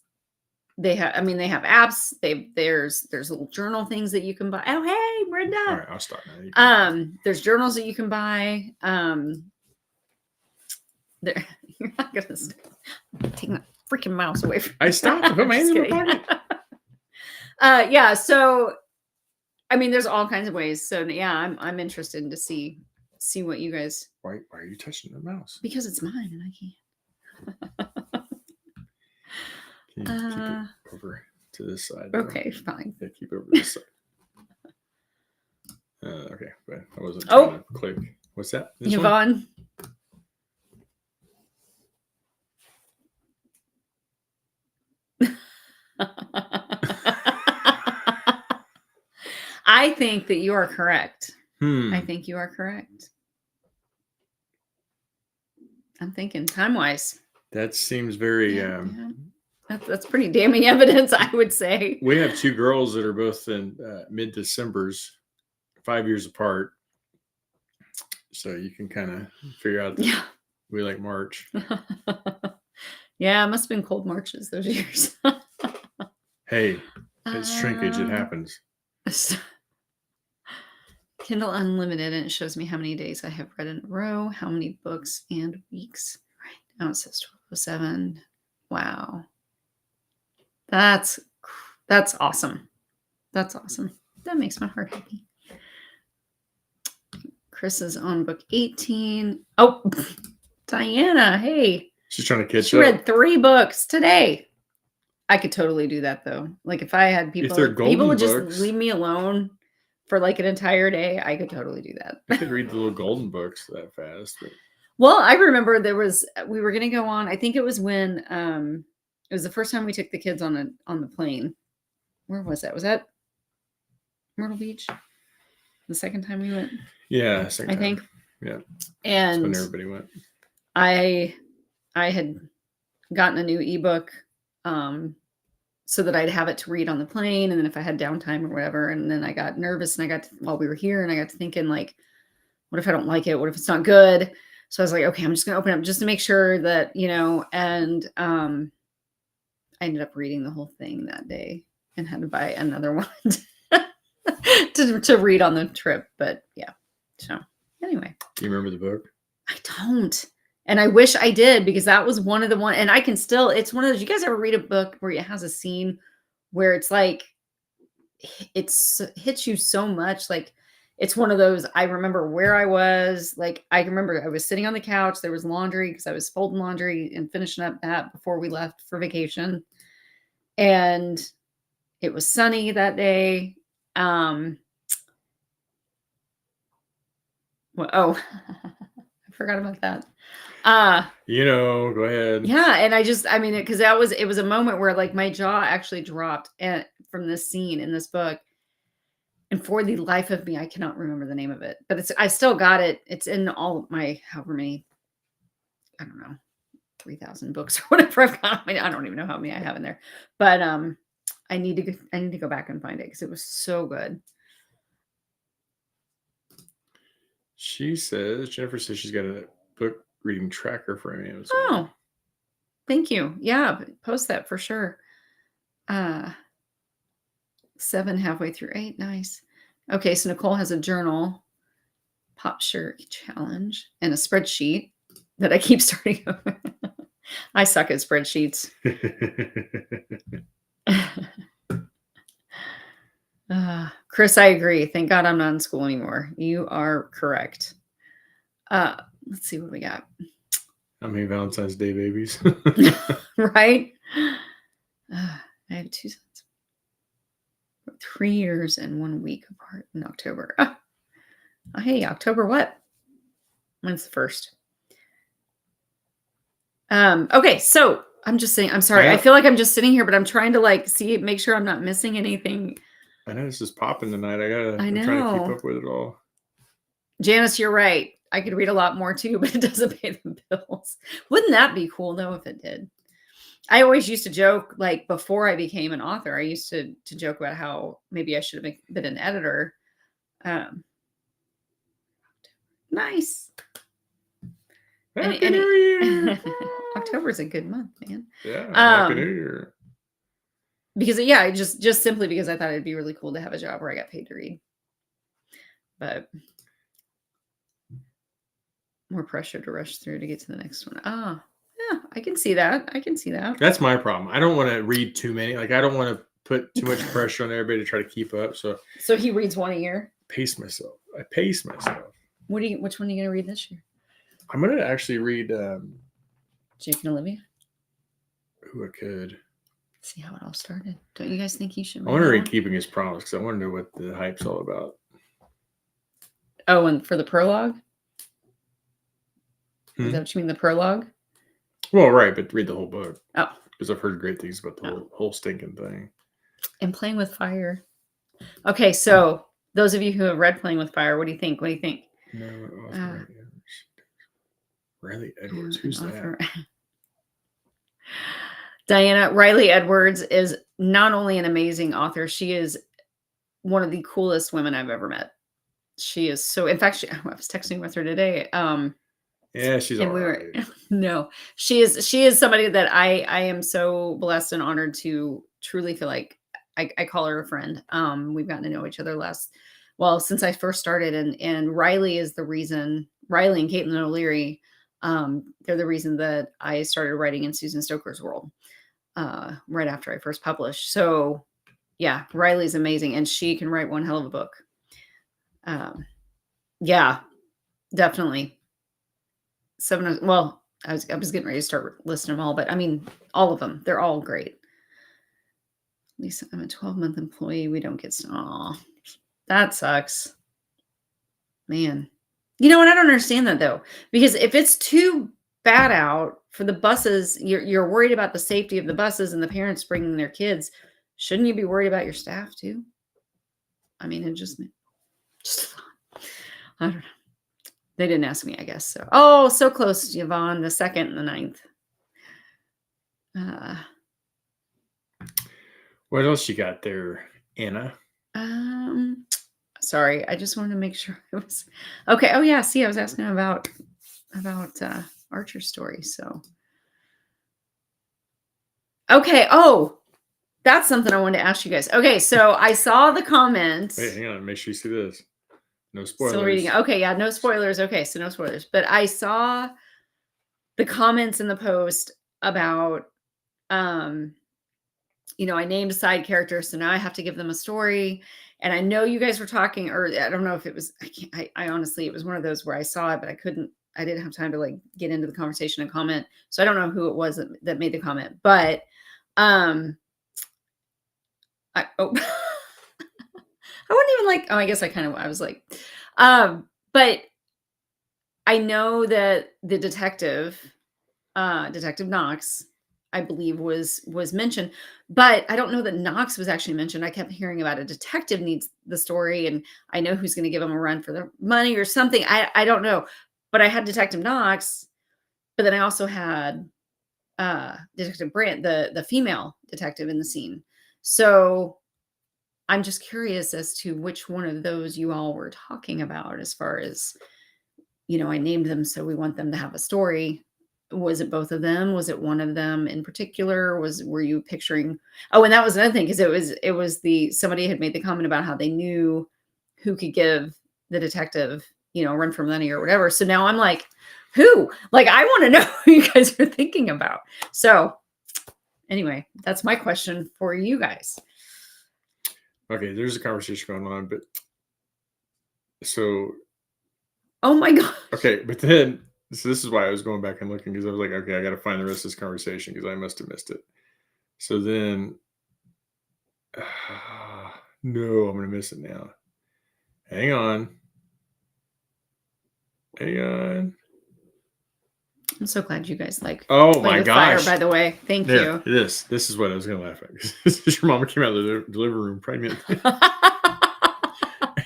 they have apps. There's little journal things that you can buy. Oh, hey, Brenda. All right, I'll stop now. There's journals that you can buy. You're not gonna take my freaking mouse away from me. I stopped to put my hands in my pocket. Yeah. So, I mean, there's all kinds of ways. So yeah, I'm interested to see what you guys. Why are you touching the mouse? Because it's mine and I can't. Can you keep it over to this side. Though. Okay, fine. Yeah, keep over this side. Okay, but I wasn't trying to click. What's that? This Yvonne. I think that you are correct. I think you are correct. I'm thinking time-wise. That seems very... That's pretty damning evidence, I would say. We have two girls that are both in mid-Decembers, 5 years apart. So you can kind of figure out that we like March. Yeah, it must have been cold Marches those years. Hey, it's shrinkage. It happens. Kindle Unlimited, and it shows me how many days I have read in a row, how many books and weeks. Right now it says 1207. Wow. That's awesome. That's awesome. That makes my heart happy. Chris is on book 18. Oh, Diana, hey. She's trying to catch up. She read 3 books today. I could totally do that though. Like if I had people, people would just leave me alone for like an entire day, I could totally do that. I could read the little golden books that fast. But... Well, I remember we were going to go on. I think it was when it was the first time we took the kids on the plane. Where was that? Was that Myrtle Beach? The second time we went? Yeah, I think. Yeah. And that's when everybody went. I had gotten a new ebook so that I'd have it to read on the plane, and then if I had downtime or whatever, and then I got nervous and while we were here, and I got to thinking like, what if I don't like it? What if it's not good? So I was like, okay, I'm just gonna open it up just to make sure that, and I ended up reading the whole thing that day and had to buy another one to read on the trip. But yeah, so anyway. Do you remember the book? I don't. And I wish I did, because that was one of the one, and I can still, it's one of those, you guys ever read a book where it has a scene where it's like, it hits you so much. Like it's one of those, I remember where I was, like, I remember I was sitting on the couch, there was laundry because I was folding laundry and finishing up that before we left for vacation. And it was sunny that day. I forgot about that. Go ahead. Yeah. And because it was a moment where like my jaw actually dropped from this scene in this book. And for the life of me, I cannot remember the name of it, but I still got it. It's in all my, however many, I don't know, 3,000 books or whatever I've got. I don't even know how many I have in there, but I need to go back and find it because it was so good. Jennifer says she's got a book reading tracker for me. Oh, thank you. Yeah, post that for sure. 7 halfway through 8. Nice. Okay, so Nicole has a journal, pop shirt challenge, and a spreadsheet that I keep starting over. I suck at spreadsheets. Chris, I agree. Thank God I'm not in school anymore. You are correct. Let's see what we got. How many Valentine's Day babies? Right? I have 2 sons. 3 years and 1 week apart in October. Hey, October what? When's the 1st? Okay, so I'm just saying, I'm sorry. I feel like I'm just sitting here, but I'm trying to make sure I'm not missing anything. I know this is popping tonight. I'm know. trying to keep up with it all. Janice, you're right. I could read a lot more too, but it doesn't pay the bills. Wouldn't that be cool though if it did? I always used to joke, like before I became an author, I used to joke about how maybe I should have been an editor. Nice. Happy New Year. October is a good month, man. Yeah, Happy New Year. Because just simply because I thought it'd be really cool to have a job where I got paid to read. But more pressure to rush through to get to the next one. Yeah, I can see that. That's my problem. I don't want to read too many. Like I don't want to put too much pressure on everybody to try to keep up. So he reads one a year. I pace myself. Which one are you going to read this year? I'm going to actually read Jake and Olivia. Who I could. See how it all started. Don't you guys think he should? I wonder if he's keeping his promise because I want to know what the hype's all about. Oh, and for the prologue? Hmm? Is that what you mean, the prologue? Well, right, but read the whole book. Oh. Because I've heard great things about the whole stinking thing. And Playing with Fire. Okay, so those of you who have read Playing with Fire, what do you think? What do you think? No, author Riley Edwards. Who's that? Diana Riley Edwards is not only an amazing author, she is one of the coolest women I've ever met. She is so. In fact, I was texting with her today. Yeah, she's all right. No, she is somebody that I am so blessed and honored to truly feel like I call her a friend. We've gotten to know each other since I first started, and Riley is the reason. Riley and Caitlin O'Leary, they're the reason that I started writing in Susan Stoker's world right after I first published. So yeah, Riley's amazing, and she can write one hell of a book. Yeah, definitely. Well, I was getting ready to start listing them all, but I mean, all of them. They're all great. Lisa, I'm a 12-month employee. We don't get. Aw, that sucks. Man. You know what? I don't understand that though, because if it's too bad out for the buses, you're worried about the safety of the buses and the parents bringing their kids. Shouldn't you be worried about your staff too? I mean, just I don't know. They didn't ask me, I guess. So, oh, so close, Yvonne, the 2nd and the 9th. What else you got there, Anna? Sorry, I just wanted to make sure it was okay. Oh yeah, see, I was asking about Archer's story. So, okay. Oh, that's something I wanted to ask you guys. Okay, so I saw the comments. Wait, hang on. Make sure you see this. No spoilers. Still reading. Okay, yeah, no spoilers. Okay, so no spoilers. But I saw the comments in the post about, I named a side character, so now I have to give them a story. And I know you guys were talking, or I don't know if it was. I honestly, it was one of those where I saw it, but I didn't have time to like get into the conversation and comment. So I don't know who it was that made the comment, but I wouldn't even like. Oh, I guess I was like, but I know that the detective Knox, I believe was mentioned, but I don't know that Knox was actually mentioned. I kept hearing about a detective needs the story, and I know who's going to give him a run for the money or something. I don't know, but I had Detective Knox, but then I also had Detective Brandt, the female detective in the scene. So I'm just curious as to which one of those you all were talking about as far as, I named them, so we want them to have a story. Was it both of them? Was it one of them in particular? Were you picturing? Oh, and that was another thing, because it was somebody had made the comment about how they knew who could give the detective, a run for money or whatever. So now I'm like, who? Like, I want to know who you guys are thinking about. So anyway, that's my question for you guys. Okay, there's a conversation going on, but so. Oh my God. Okay, but then. So this is why I was going back and looking, because I was like, okay, I got to find the rest of this conversation because I must have missed it. So then, no, I'm going to miss it now. Hang on. I'm so glad you guys like. Oh my gosh! Fire, by the way, thank you. This is what I was going to laugh at. Your mama came out of the delivery room pregnant, and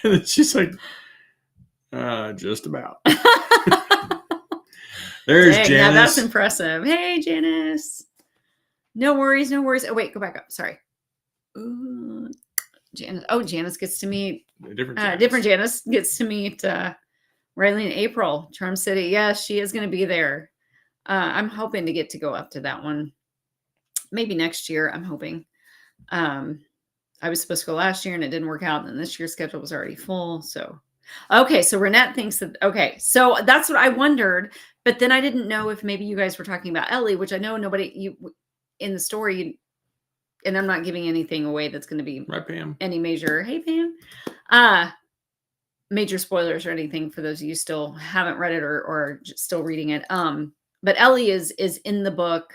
then she's like, just about. There's Janice. Now that's impressive. Hey, Janice. No worries. Oh, wait, go back up. Sorry. Ooh, Janice. Oh, Janice gets to meet different Janice gets to meet Riley in April, Charm City. Yes, she is going to be there. I'm hoping to get to go up to that one. Maybe next year, I'm hoping. I was supposed to go last year and it didn't work out. And then this year's schedule was already full. So, okay. So Renette thinks that, okay. So that's what I wondered. But then I didn't know if maybe you guys were talking about Ellie, which I know nobody in the story, and I'm not giving anything away that's going to be right, Pam. Any major, hey Pam, major spoilers or anything for those of you still haven't read it or still reading it. But Ellie is in the book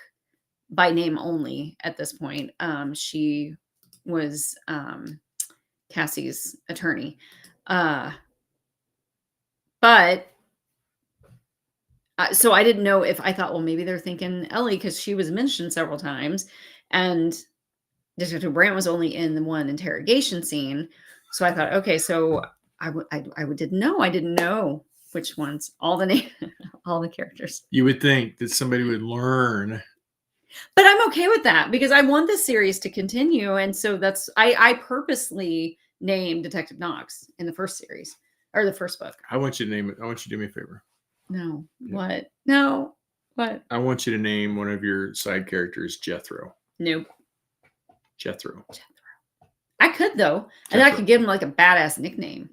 by name only at this point. She was Cassie's attorney. But so I didn't know if I thought, well, maybe they're thinking Ellie because she was mentioned several times, and Detective Brandt was only in the one interrogation scene. So I thought, okay, so I didn't know. I didn't know which ones, all the name, all the characters. You would think that somebody would learn. But I'm okay with that because I want this series to continue. And so I purposely named Detective Knox in the first series or the first book. I want you to name it. I want you to do me a favor. No. Yeah. What? No. What? I want you to name one of your side characters Jethro. Nope. Jethro. I could though. And then I could give him like a badass nickname.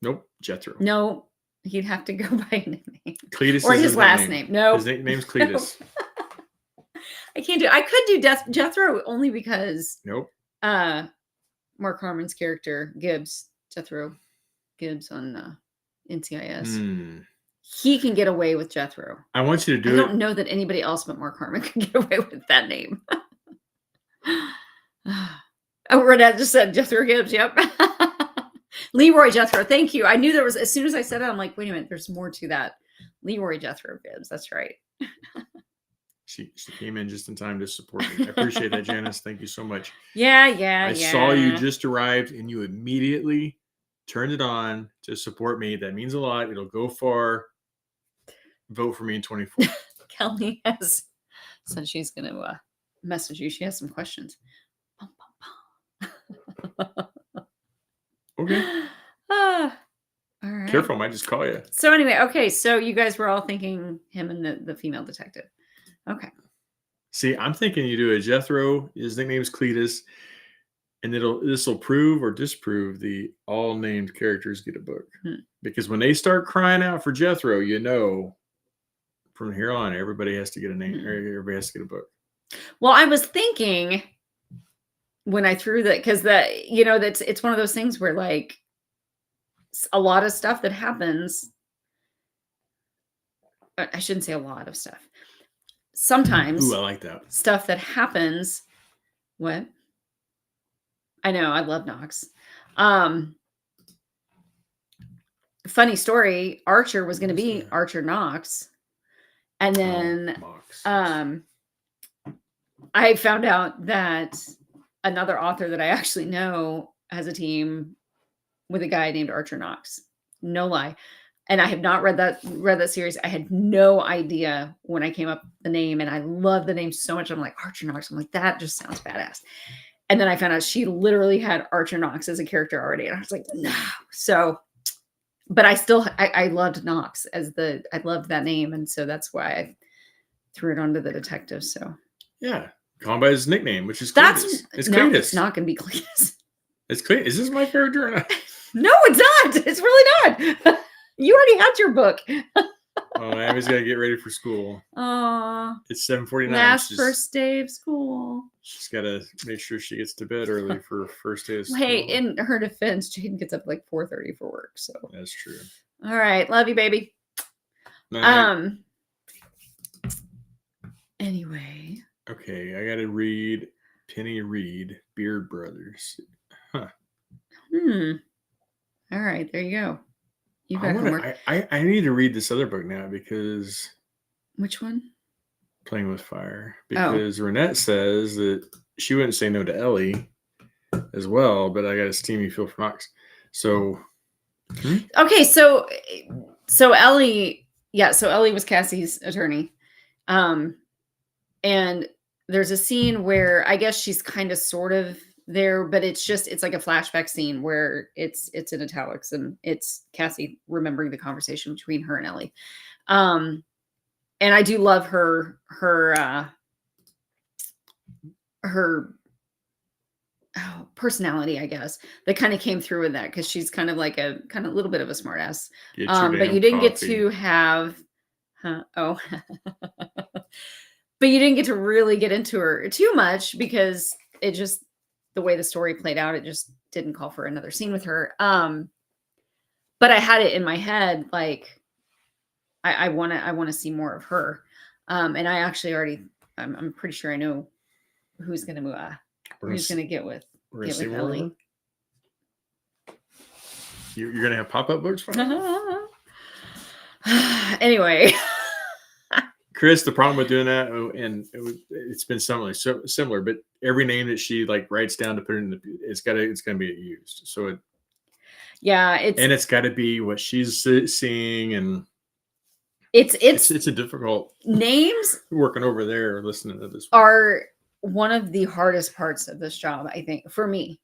Nope. Jethro. No, he'd have to go by a nickname. Cletus or his last name. No. His name's Cletus. No. I can't do it. I could do Jethro only because nope. Mark Harmon's character, Gibbs, Jethro Gibbs on NCIS. He can get away with Jethro. I want you to do it. I don't know that anybody else but Mark Harmon can get away with that name. Oh, Renette just said Jethro Gibbs. Yep. Leroy Jethro. Thank you. I knew there was, as soon as I said it, I'm like, wait a minute, there's more to that. Leroy Jethro Gibbs. That's right. She came in just in time to support me. I appreciate that, Janice. Thank you so much. Yeah. I saw you just arrived and you immediately turned it on to support me. That means a lot. It'll go far. Vote for me in 24. Kelly has said she's going to message you. She has some questions. Okay. All right. Careful, I might just call you. So anyway, okay. So you guys were all thinking him and the female detective. Okay. See, I'm thinking you do a Jethro. His nickname's Cletus, and this will prove or disprove the all named characters get a book. Because when they start crying out for Jethro, you know, from here on, everybody has to get a name. Everybody has to get a book. Well, I was thinking when I threw that, because it's one of those things where like a lot of stuff that happens. I shouldn't say a lot of stuff. Sometimes. Ooh, I like that. Stuff that happens. What? I know. I love Knox. Funny story. Archer was going to be Archer Knox. And then I found out that another author that I actually know has a team with a guy named Archer Knox. No lie. And I have not read that series. I had no idea when I came up with the name, and I love the name so much. I'm like, Archer Knox. I'm like, that just sounds badass. And then I found out she literally had Archer Knox as a character already. And I was like, no. So, but I loved Knox I loved that name. And so that's why I threw it onto the detective. So yeah. Call him by his nickname, which is Cletus. It's no, Cletus. It's not going to be Cletus. It's Cletus. Is this my character or not? No, it's not. It's really not. You already had your book. Oh, Abby's got to get ready for school. It's 7:49. First day of school. She's got to make sure she gets to bed early for first day of school. Hey, in her defense, Jaden gets up like 4:30 for work. So that's true. All right, love you, baby. Anyway. Okay, I got to read Penny Reed, Beard Brothers. Huh. All right, there you go. You got homework. I need to read this other book now because. Which one? Playing with Fire. Because Renette says that she wouldn't say no to Ellie as well, but I got a steamy feel for Knox. So. Okay, so Ellie, so Ellie was Cassie's attorney. And there's a scene where I guess she's kind of sort of there, but it's like a flashback scene where it's in italics and it's Cassie remembering the conversation between her and Ellie. And I do love her personality, I guess, that kind of came through in that, because she's kind of like a little bit of a smartass. But you didn't get to have but you didn't get to really get into her too much because it just, the way the story played out, it just didn't call for another scene with her. But I had it in my head, like I want to see more of her. And I actually already I'm pretty sure I know who's gonna get with We're gonna see more of Ellie. her? You're gonna have pop-up books for her? Anyway. Chris, the problem with doing that, and it's been similar, but every name that she like writes down to put in it's gonna be used. So it's got to be what she's seeing, and it's a difficult names working over there listening to this are one of the hardest parts of this job, I think, for me.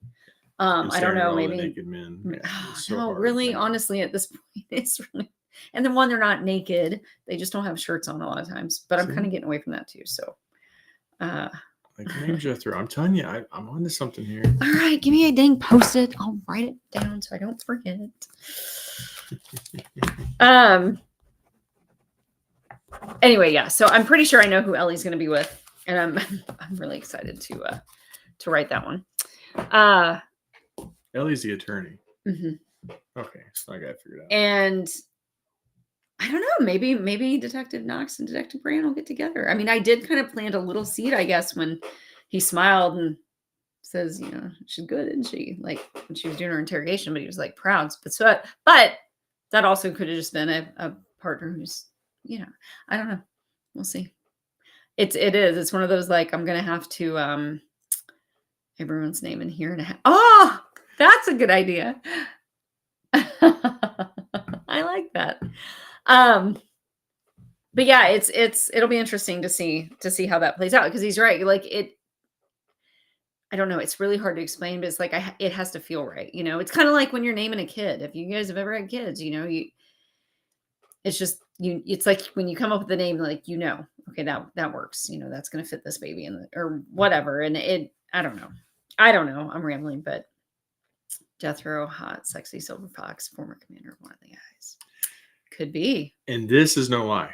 I don't know, maybe naked men. Yeah, so no, hard. really, honestly, at this point, it's really. And then one, they're not naked; they just don't have shirts on a lot of times. But I'm kind of getting away from that too. So, like name Jethro. I'm telling you, I'm onto something here. All right, give me a dang post-it. I'll write it down so I don't forget. Anyway, yeah. So I'm pretty sure I know who Ellie's going to be with, and I'm really excited to write that one. Ellie's the attorney. Mm-hmm. Okay, so I got it figured out. And I don't know, maybe Detective Knox and Detective Brand will get together. I mean, I did kind of plant a little seed, I guess, when he smiled and says, you know, she's good, isn't she? Like when she was doing her interrogation, but he was like proud. But that also could have just been a partner who's, you know, I don't know. We'll see. It's one of those, like, I'm gonna have to everyone's name in here and oh, that's a good idea. I like that. But yeah, it'll be interesting to see how that plays out, because he's right. Like I don't know. It's really hard to explain, but it's like it has to feel right. You know, it's kind of like when you're naming a kid. If you guys have ever had kids, you know, it's just it's like when you come up with a name, like, you know, okay, that works. You know, that's going to fit this baby or whatever. And I don't know. I'm rambling, but Jethro, hot, sexy silver fox, former commander of one of the guys. Could be. And this is no lie.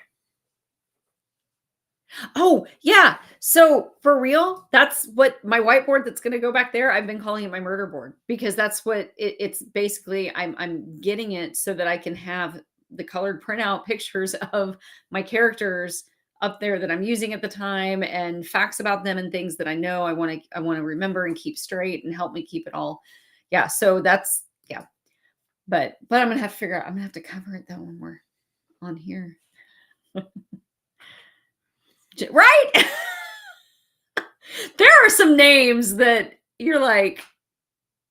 Oh, yeah. So for real, that's what my whiteboard that's going to go back there, I've been calling it my murder board, because that's what it's basically. I'm getting it so that I can have the colored printout pictures of my characters up there that I'm using at the time, and facts about them and things that I know I want to remember and keep straight and help me keep it all. Yeah. So that's, yeah. But I'm going to have to figure out, I'm going to have to cover it though when we're on here. Right? There are some names that you're like,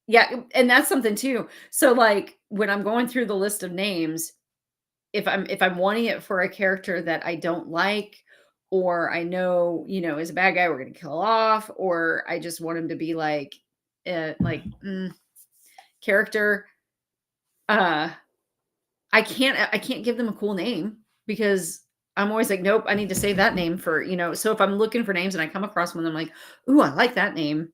yeah, and that's something too. So like when I'm going through the list of names, if I'm wanting it for a character that I don't like, or I know, you know, is a bad guy we're going to kill off, or I just want him to be like character, I can't give them a cool name, because I'm always like, nope, I need to save that name for, you know. So if I'm looking for names and I come across one, I'm like, ooh, I like that name,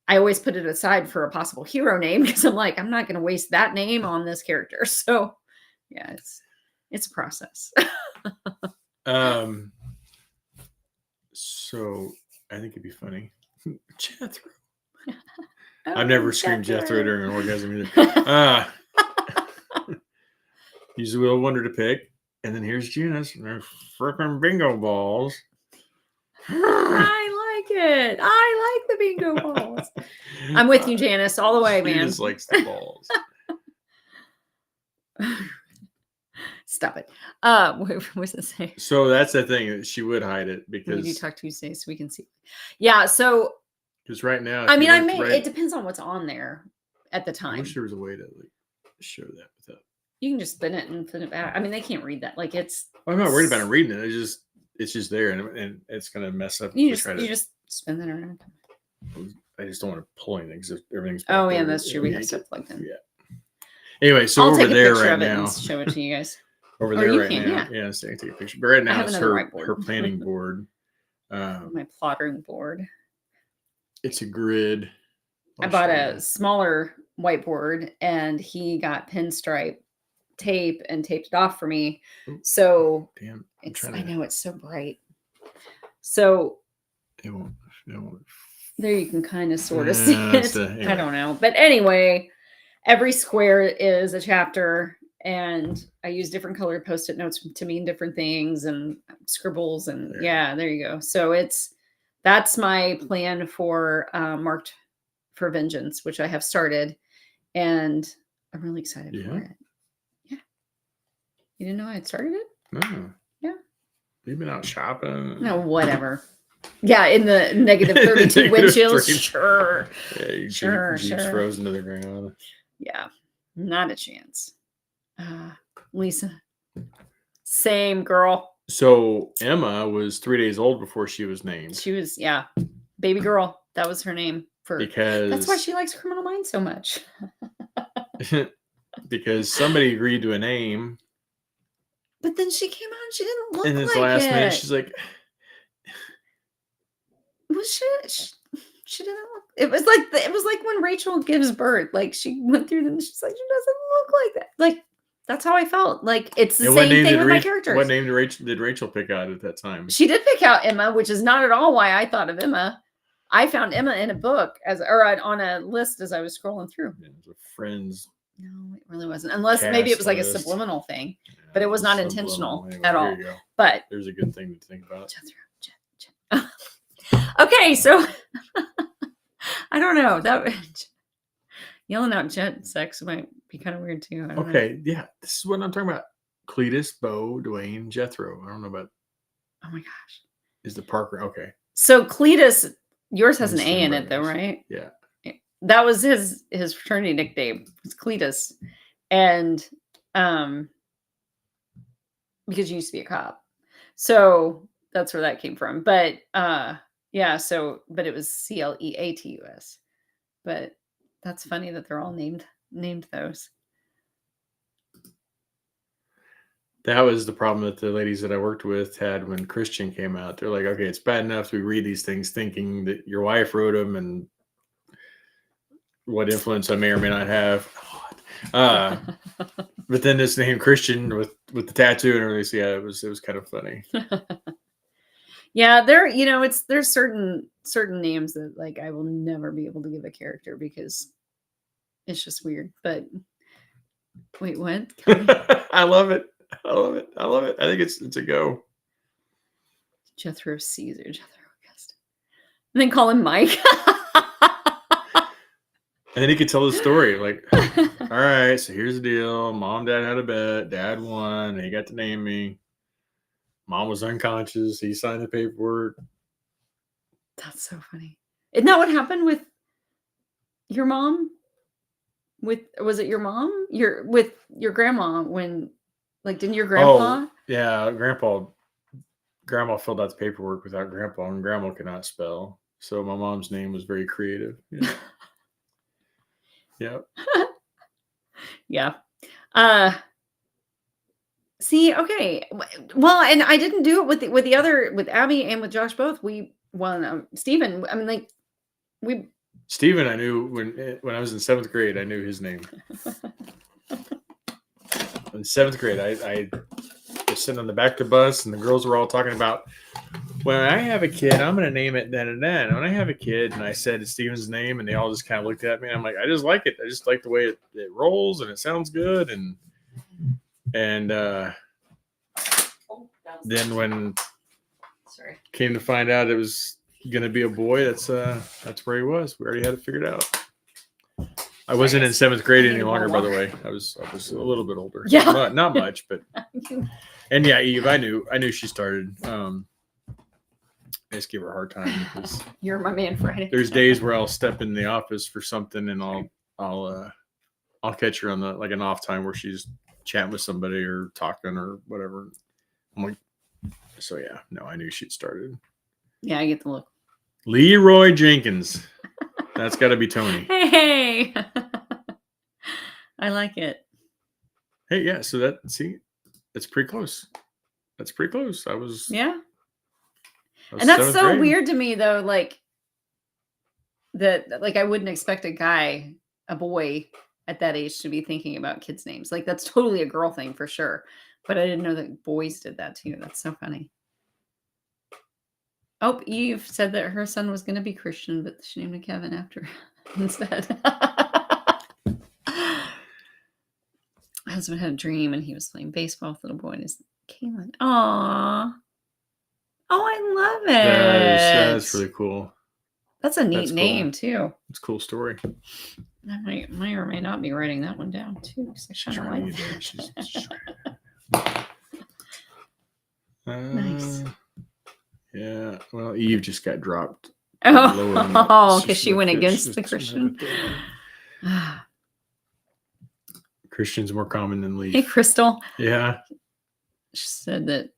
I always put it aside for a possible hero name, because I'm like, I'm not going to waste that name on this character. So yeah, it's a process. So I think it'd be funny. Jethro. Oh, I've never screamed Jethro during an orgasm either. Use the wheel of wonder to pick. And then here's Janice and her freaking bingo balls. I like it. I like the bingo balls. I'm with you, Janice, all the way, man. She just likes the balls. Stop it. What was it say? So that's the thing. She would hide it because we do talk Tuesday, so we can see. Yeah. So because right now, I mean, it depends on what's on there at the time. I wish there was a way to like show that without. You can just spin it and flip it back. I mean, they can't read that. Like it's. I'm not worried about them reading it. It's just there, and it's gonna mess up. You just spin that around. I just don't want to pull anything because everything's. Oh yeah, that's true. We have stuff plugged in. Yeah. Anyway, so I'll over take a there picture right of it now. And show it to you guys. Over there right now. Yeah, so I can take a picture. But right now it's her planning board. My plottering board. It's a grid. I bought a smaller whiteboard, and he got pinstripe tape and taped it off for me. So damn, I know it's so bright. So it won't. There you can kind of sort of see it. Anyway. I don't know. But anyway, every square is a chapter, and I use different colored Post-it notes to mean different things, and scribbles, and there you go. So it's That's my plan for Marked for Vengeance, which I have started, and I'm really excited for it. Yeah. You didn't know I had started it? No. Yeah. You've been out shopping. No, whatever. Yeah, in the negative 32 wind chills. Sure. Yeah, your Sure. Jeep's frozen to the ground. Yeah, not a chance. Lisa, same girl. So Emma was 3 days old before she was named. She was, yeah, baby girl. That was her name. Because that's why she likes Criminal Minds so much. Because somebody agreed to a name. But then she came out and she didn't look like it. And it's the last minute, she's like, well, she didn't look. It was like when Rachel gives birth. Like she went through and she's like, she doesn't look like that. Like that's how I felt. Like it's the same thing with my characters. What name did Rachel pick out at that time? She did pick out Emma, which is not at all why I thought of Emma. I found Emma in a book on a list as I was scrolling through. Yeah, it was a friend's. No, it really wasn't. Unless maybe it was like a subliminal thing, but it was not intentional at all. You go. But there's a good thing to think about. Okay, so I don't know that yelling out jet sex might be kind of weird too. I don't know. Yeah, this is what I'm talking about. Cletus, Bo, Dwayne, Jethro. I don't know about. Oh my gosh, is the Parker okay? So Cletus, yours has an A in it though, right? Yeah. That was his fraternity nickname. It's Cletus, and because you used to be a cop, so that's where that came from. But yeah, but it was Cleatus. But that's funny that they're all named those. That was the problem that the ladies that I worked with had when Christian came out. They're like, okay, it's bad enough we read these things thinking that your wife wrote them and what influence I may or may not have. But then this name Christian with the tattoo and everything, so yeah, it was kind of funny. Yeah, there's certain names that like I will never be able to give a character because it's just weird. But wait, what? I love it. I think it's a go. Jethro Caesar, Jethro Augusta. And then call him Mike. And then he could tell the story like, all right, so here's the deal. Mom, Dad had a bet. Dad won. And he got to name me. Mom was unconscious. He signed the paperwork. That's so funny. Isn't that what happened with your mom? Was it your mom? With your grandma when, like, didn't your grandpa? Oh, yeah, Grandma filled out the paperwork without Grandpa, and Grandma could not spell. So my mom's name was very creative. Yeah. Yeah. Yeah. See, okay. Well, and I didn't do it with Abby and with Josh both. Stephen, I mean, like Stephen, I knew when I was in 7th grade, I knew his name. In 7th grade, I was sitting on the back of the bus and the girls were all talking about, when I have a kid, I'm going to name it then and then. When I have a kid, and I said Steven's name, and they all just kind of looked at me. And I'm like, I just like it. I just like the way it rolls, and it sounds good. And then when came to find out it was going to be a boy, that's where he was. We already had it figured out. I wasn't in 7th grade any longer, by the way. I was a little bit older. Yeah, not much, but and yeah, Eve, I knew she started. I just give her a hard time because you're my man Friday. There's days where I'll step in the office for something and I'll catch her on an off time where she's chatting with somebody or talking or whatever. I'm like, so yeah, no, I knew she'd started. Yeah, I get the look. Leroy Jenkins. That's got to be Tony. Hey. I like it. Hey, yeah. So that's pretty close. That's pretty close. Yeah. And that's so grade. Weird to me, though. Like that, I wouldn't expect a boy at that age to be thinking about kids' names. Like that's totally a girl thing for sure. But I didn't know that boys did that too. That's so funny. Oh, Eve said that her son was going to be Christian, but she named him Kevin after instead. My husband had a dream and he was playing baseball with a little boy and his Kaylin. Aww. Oh, I love it. That's really cool. That's a neat That's cool. name too. It's a cool story. I may or may not be writing that one down too, because I She's kind of writing like it down. that. She's Nice. Yeah. Well, Eve just got dropped. Oh, because she went against the Christian. Christian's more common than Hey, Leaf. Crystal. Yeah. She said that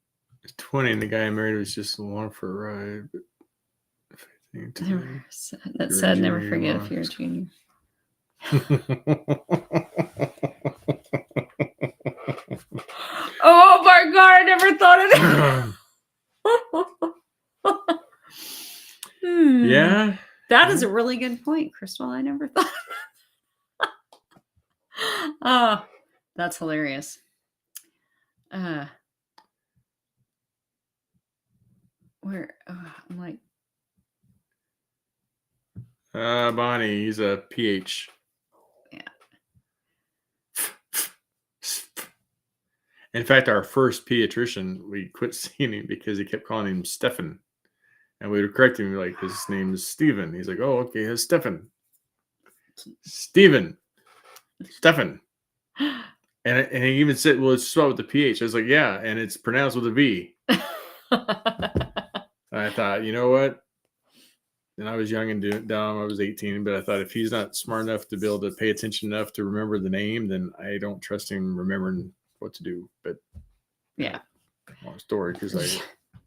20 and the guy I married was just along for a ride. that said, never forget if you're a junior. Oh my God, I never thought of it. Yeah. That is a really good point, Crystal. I never thought. Oh, that's hilarious. Where I'm like, Bonnie, he's a PH. yeah. In fact, our first pediatrician, we quit seeing him because he kept calling him Stefan. And we would correct him, like, his name is Steven. He's like, oh, okay, it's Stefan. Steven. Stefan. And he even said, well, it's spelled with the PH. I was like, yeah, and it's pronounced with a V. And I thought, you know what? And I was young and dumb. I was 18, but I thought if he's not smart enough to be able to pay attention enough to remember the name, then I don't trust him remembering what to do. But yeah, long story, because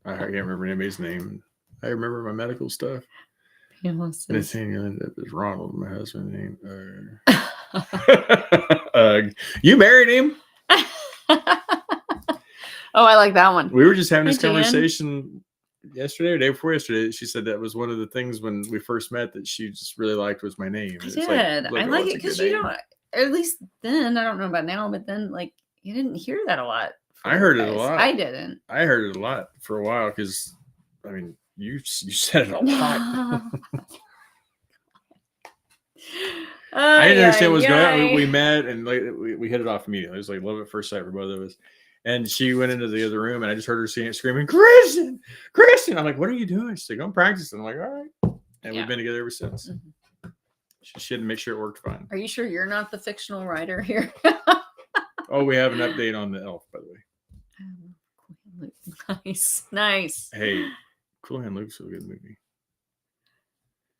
I can't remember anybody's name. I remember my medical stuff. Nathaniel is Ronald, my husband's name. You married him? Oh, I like that one. We were just having this conversation yesterday or day before yesterday. She said that was one of the things when we first met that she just really liked was my name. I did. I like it because you don't, at least then, I don't know about now, but then like you didn't hear that a lot. I heard it a lot. I didn't. I heard it a lot for a while because, I mean, you said it a lot. I didn't understand what was going on. We met and like we hit it off immediately. It was like love at first sight for both of us. And she went into the other room and I just heard her screaming, Kristen! I'm like, what are you doing? She's like, I'm practicing. I'm like, all right. And we've been together ever since. Mm-hmm. She had to make sure it worked fine. Are you sure you're not the fictional writer here? Oh, we have an update on the elf, by the way. Nice. Hey, Cool Hand Luke's a good movie.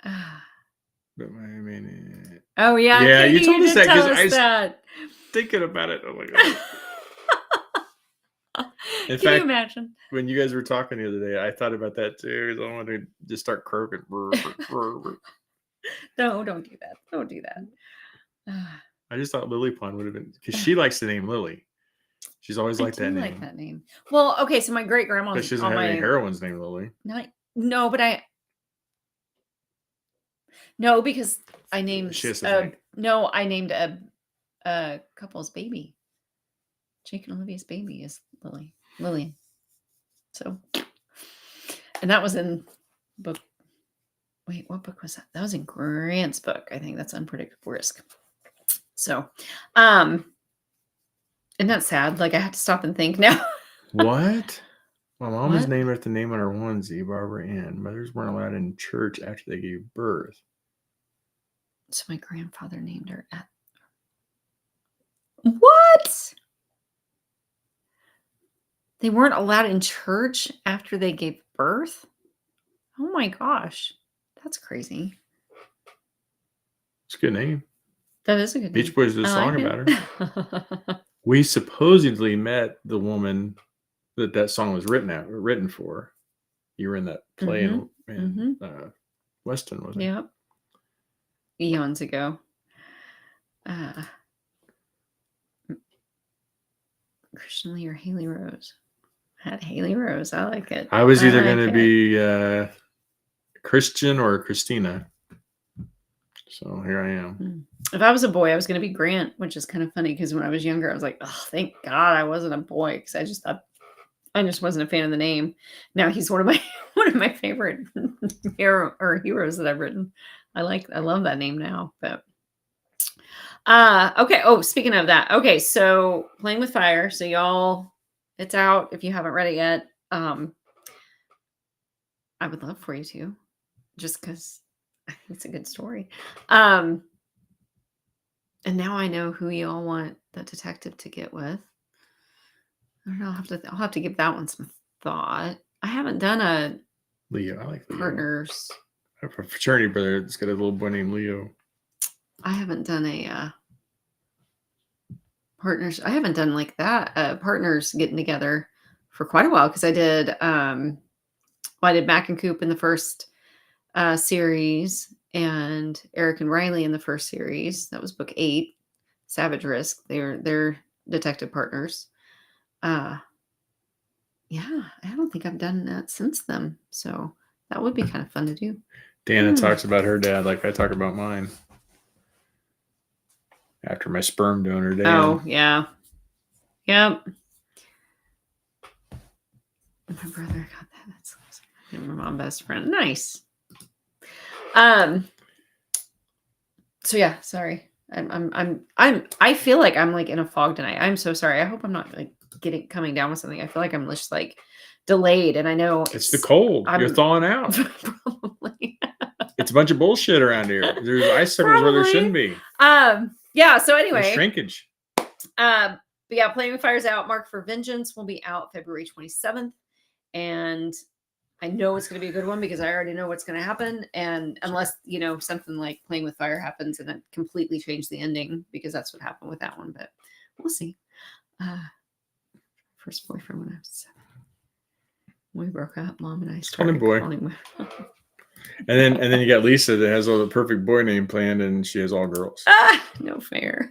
But I mean, oh yeah, yeah, you told us that because I was thinking about it. Oh my God. In fact, you imagine when you guys were talking the other day, I thought about that too. I wanted to just start croaking. No, don't do that. Don't do that. I just thought Lily Pond would have been because she likes the name Lily. She's always liked that name. Like that name. Well, okay, so my great grandma. But she doesn't have any heroine's name Lily. No, but no, because I named. No, I named a couple's baby. Jake and Olivia's baby is Lillian. So, and that was in book. Wait, what book was that? That was in Grant's book. I think that's Unpredictable Risk. So, and that's sad. Like I have to stop and think now. What? My mom was named after the name on her onesie, Barbara Ann. Mothers weren't allowed in church after they gave birth. So my grandfather named her at. What? They weren't allowed in church after they gave birth? Oh my gosh. That's crazy. It's a good name. That is a good name. Beach Boys did a song about her. We supposedly met the woman that song was written for. You were in that play in Weston, wasn't it? Yep. Eons ago. Christian Lee or Haley Rose? I had Haley Rose. I like it. I was either going to be Christian or Christina. So here I am. If I was a boy, I was going to be Grant, which is kind of funny because when I was younger, I was like, oh, thank God I wasn't a boy because I just wasn't a fan of the name. Now he's one of my favorite heroes that I've written. I love that name now. But okay. Oh, speaking of that, okay. So Playing with Fire. So y'all, it's out if you haven't read it yet. I would love for you to, just because I think it's a good story. And now I know who you all want the detective to get with. I don't know. I'll have to give that one some thought. I haven't done a Leo. I like Leo. partners. I have a fraternity brother that's got a little boy named Leo. I haven't done a partners. I haven't done like that. Partners getting together for quite a while because I did. I did Mac and Coop in the first series, and Eric and Riley in the first series. That was book 8, Savage Risk. They're detective partners. Yeah, I don't think I've done that since then. So that would be kind of fun to do. Dana talks about her dad like I talk about mine. After my sperm donor, Dan. Oh, yeah. Yep. My brother got that. That's my mom's best friend. Nice. So yeah, sorry. I feel like I'm like in a fog tonight. I'm so sorry. I hope I'm not like coming down with something. I feel like I'm just like delayed, and I know it's the cold. You're thawing out. Probably. It's a bunch of bullshit around here. There's icicles where there shouldn't be. Yeah. So anyway, there's shrinkage. But yeah, Playing with Fire's out. Mark for Vengeance will be out February 27th, and I know it's going to be a good one because I already know what's going to happen. And unless, something like Playing with Fire happens and it completely changed the ending, because that's what happened with that one. But we'll see. First boyfriend when I was 7. We broke up. Mom and I started calling him. And then you got Lisa that has all the perfect boy name planned, and she has all girls. No fair.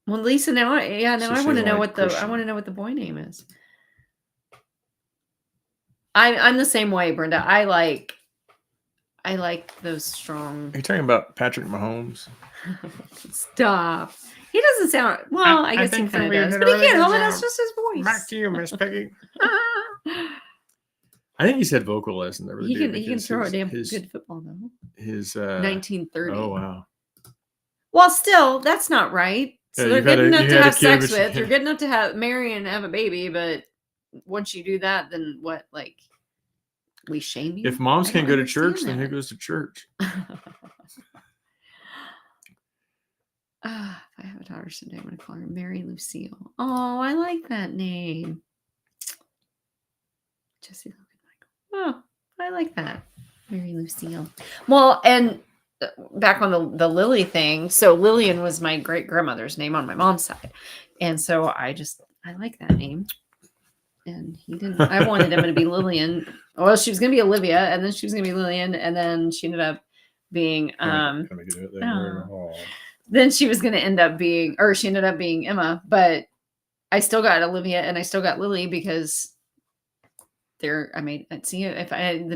Well, Lisa, now I want to know what the boy name is. I'm the same way, Brenda. I like those strong. Are you talking about Patrick Mahomes? Stop. He doesn't sound well. I guess he kind of does, but he can't help it. That's just his voice. Back to you, Miss Peggy. I think he's had vocal lessons. He can throw a damn good football though. His 1930. Oh wow. Well, still, that's not right. So Yeah, they're good enough to have sex with. You're good enough to marry and have a baby, but once you do that, then what? Like, we shame you? If moms can't go to church, then who goes to church? If I have a daughter someday, I'm going to call her Mary Lucille. Oh, I like that name. Jesse Logan Michael. Oh, I like that. Mary Lucille. Well, and back on the Lily thing. So Lillian was my great grandmother's name on my mom's side. And so I like that name. And he didn't. I wanted him to be Lillian. Well, she was going to be Olivia, and then she was going to be Lillian, and then she ended up being then she was going to end up being, or she ended up being Emma. But I still got Olivia and I still got Lily because the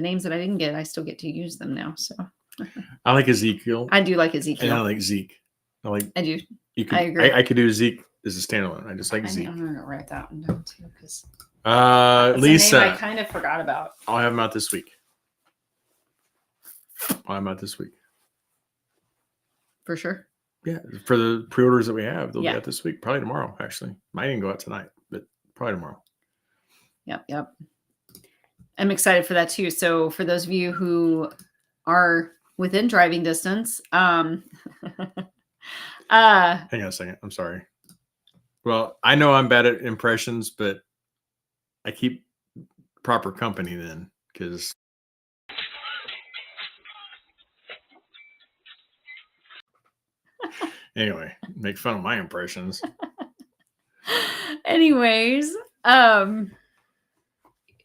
names that I didn't get, I still get to use them now. So I like Ezekiel. I do like Ezekiel. And I like Zeke. I do. I agree. I could do Zeke as a standalone. I just like Zeke. I'm going to write that one down too because Lisa. I kind of forgot about. I'll have them out this week. For sure. Yeah, for the pre-orders that we have, they'll be out this week. Probably tomorrow, actually. Might even go out tonight, but probably tomorrow. Yep. I'm excited for that too. So for those of you who are within driving distance, hang on a second. I'm sorry. Well, I know I'm bad at impressions, but I keep proper company then, because anyway, make fun of my impressions. Anyways,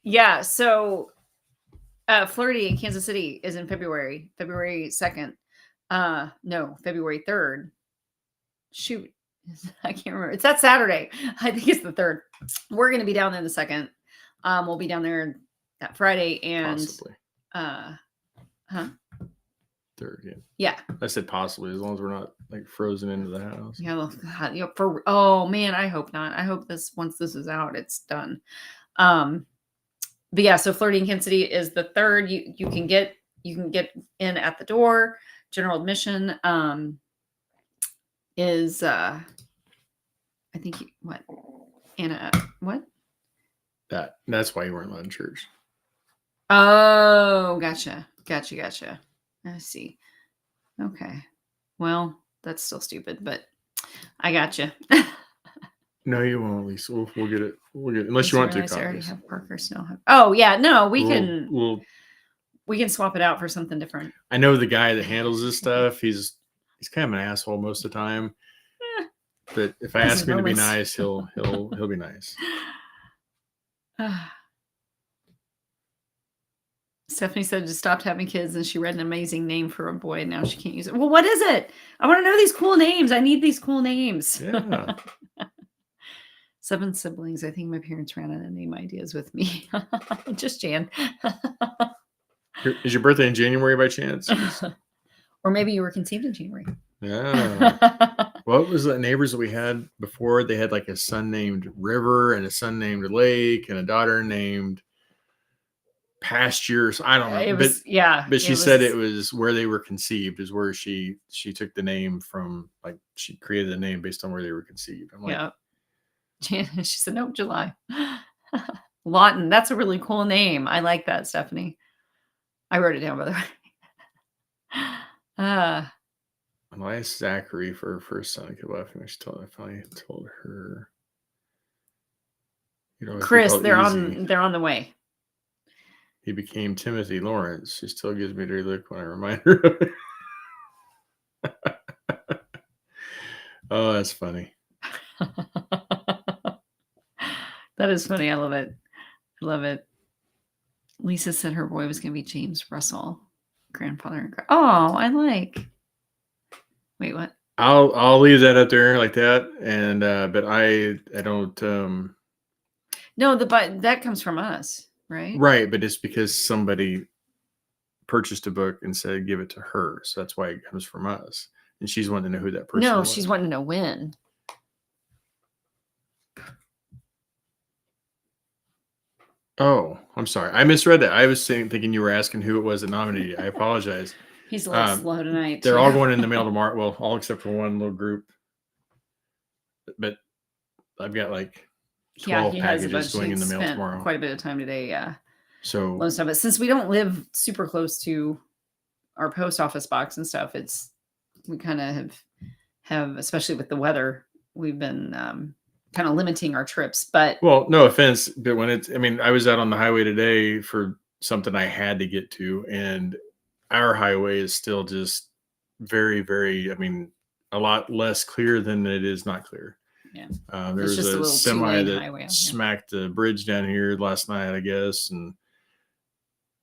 yeah, so Flirty in Kansas City is in February 2nd. No, February 3rd. Shoot, I can't remember. It's that Saturday. I think it's the 3rd. We're going to be down there the 2nd. We'll be down there that Friday and possibly. 3rd, yeah. I said possibly, as long as we're not like frozen into the house. Yeah, well, oh man, I hope not. I hope once this is out, it's done. But yeah, so Flirty in Kansas City is the 3rd. You can get in at the door. General admission is I think what? Anna, what? That's why you weren't allowed in church. Oh, gotcha. I see. Okay. Well, that's still stupid, but I gotcha. No, you won't, Lisa. We'll get it. Unless you want to I already copies. have Parker Snow. Oh yeah, no, we We'll can swap it out for something different. I know the guy that handles this stuff. He's kind of an asshole most of the time. But if I ask him to be nice, he'll be nice. Stephanie said she stopped having kids and she read an amazing name for a boy and now she can't use it. Well, what is it? I want to know these cool names. I need these cool names. Yeah. 7 siblings. I think my parents ran out of name ideas with me. Just Jan. Is your birthday in January by chance? Or maybe you were conceived in January. Yeah. What was the neighbors that we had before? They had like a son named River and a son named Lake and a daughter named Pastures. I don't know. It was, but she said it was where they were conceived is where she took the name from. Like she created the name based on where they were conceived. I'm like, yeah. She said, nope, July. Lawton. That's a really cool name. I like that, Stephanie. I wrote it down, by the way. I asked Zachary for her first son. I finally told her. Chris, they're on the way. He became Timothy Lawrence. She still gives me a dirty look when I remind her of it. Oh, that's funny. That is funny. I love it. Lisa said her boy was going to be James Russell, grandfather. Oh, I like. Wait, what? I'll leave that up there like that, and but I don't. No, but that comes from us, right? Right, but it's because somebody purchased a book and said give it to her, so that's why it comes from us, and she's wanting to know who that person. No, was. she's wanting to know when. Oh, I'm sorry. I misread that. I was thinking you were asking who it was that nominated you. I apologize. He's a little slow tonight. They're all going in the mail tomorrow. Well, all except for one little group. But I've got like 12 packages going in the mail tomorrow. Quite a bit of time today, yeah. So low stuff. But since we don't live super close to our post office box and stuff, we kind of have, especially with the weather, we've been kind of limiting our trips. But well, no offense, but I was out on the highway today for something I had to get to, and our highway is still just very, very, a lot less clear than it is not clear. Yeah. There was a semi that smacked the bridge down here last night, I guess. And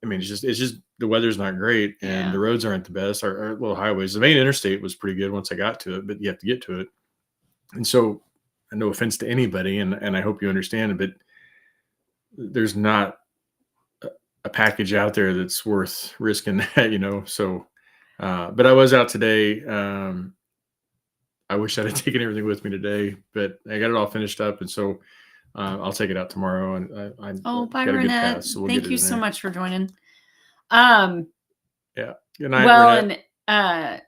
it's just the weather's not great and the roads aren't the best. Our little highways, the main interstate was pretty good once I got to it, but you have to get to it. And so, no offense to anybody, and I hope you understand it, but there's not a package out there that's worth risking that, so, but I was out today. I wish I'd have taken everything with me today, but I got it all finished up. And so I'll take it out tomorrow. And bye, Renette. So thank you so much for joining. Yeah. Good night, well, Renette. And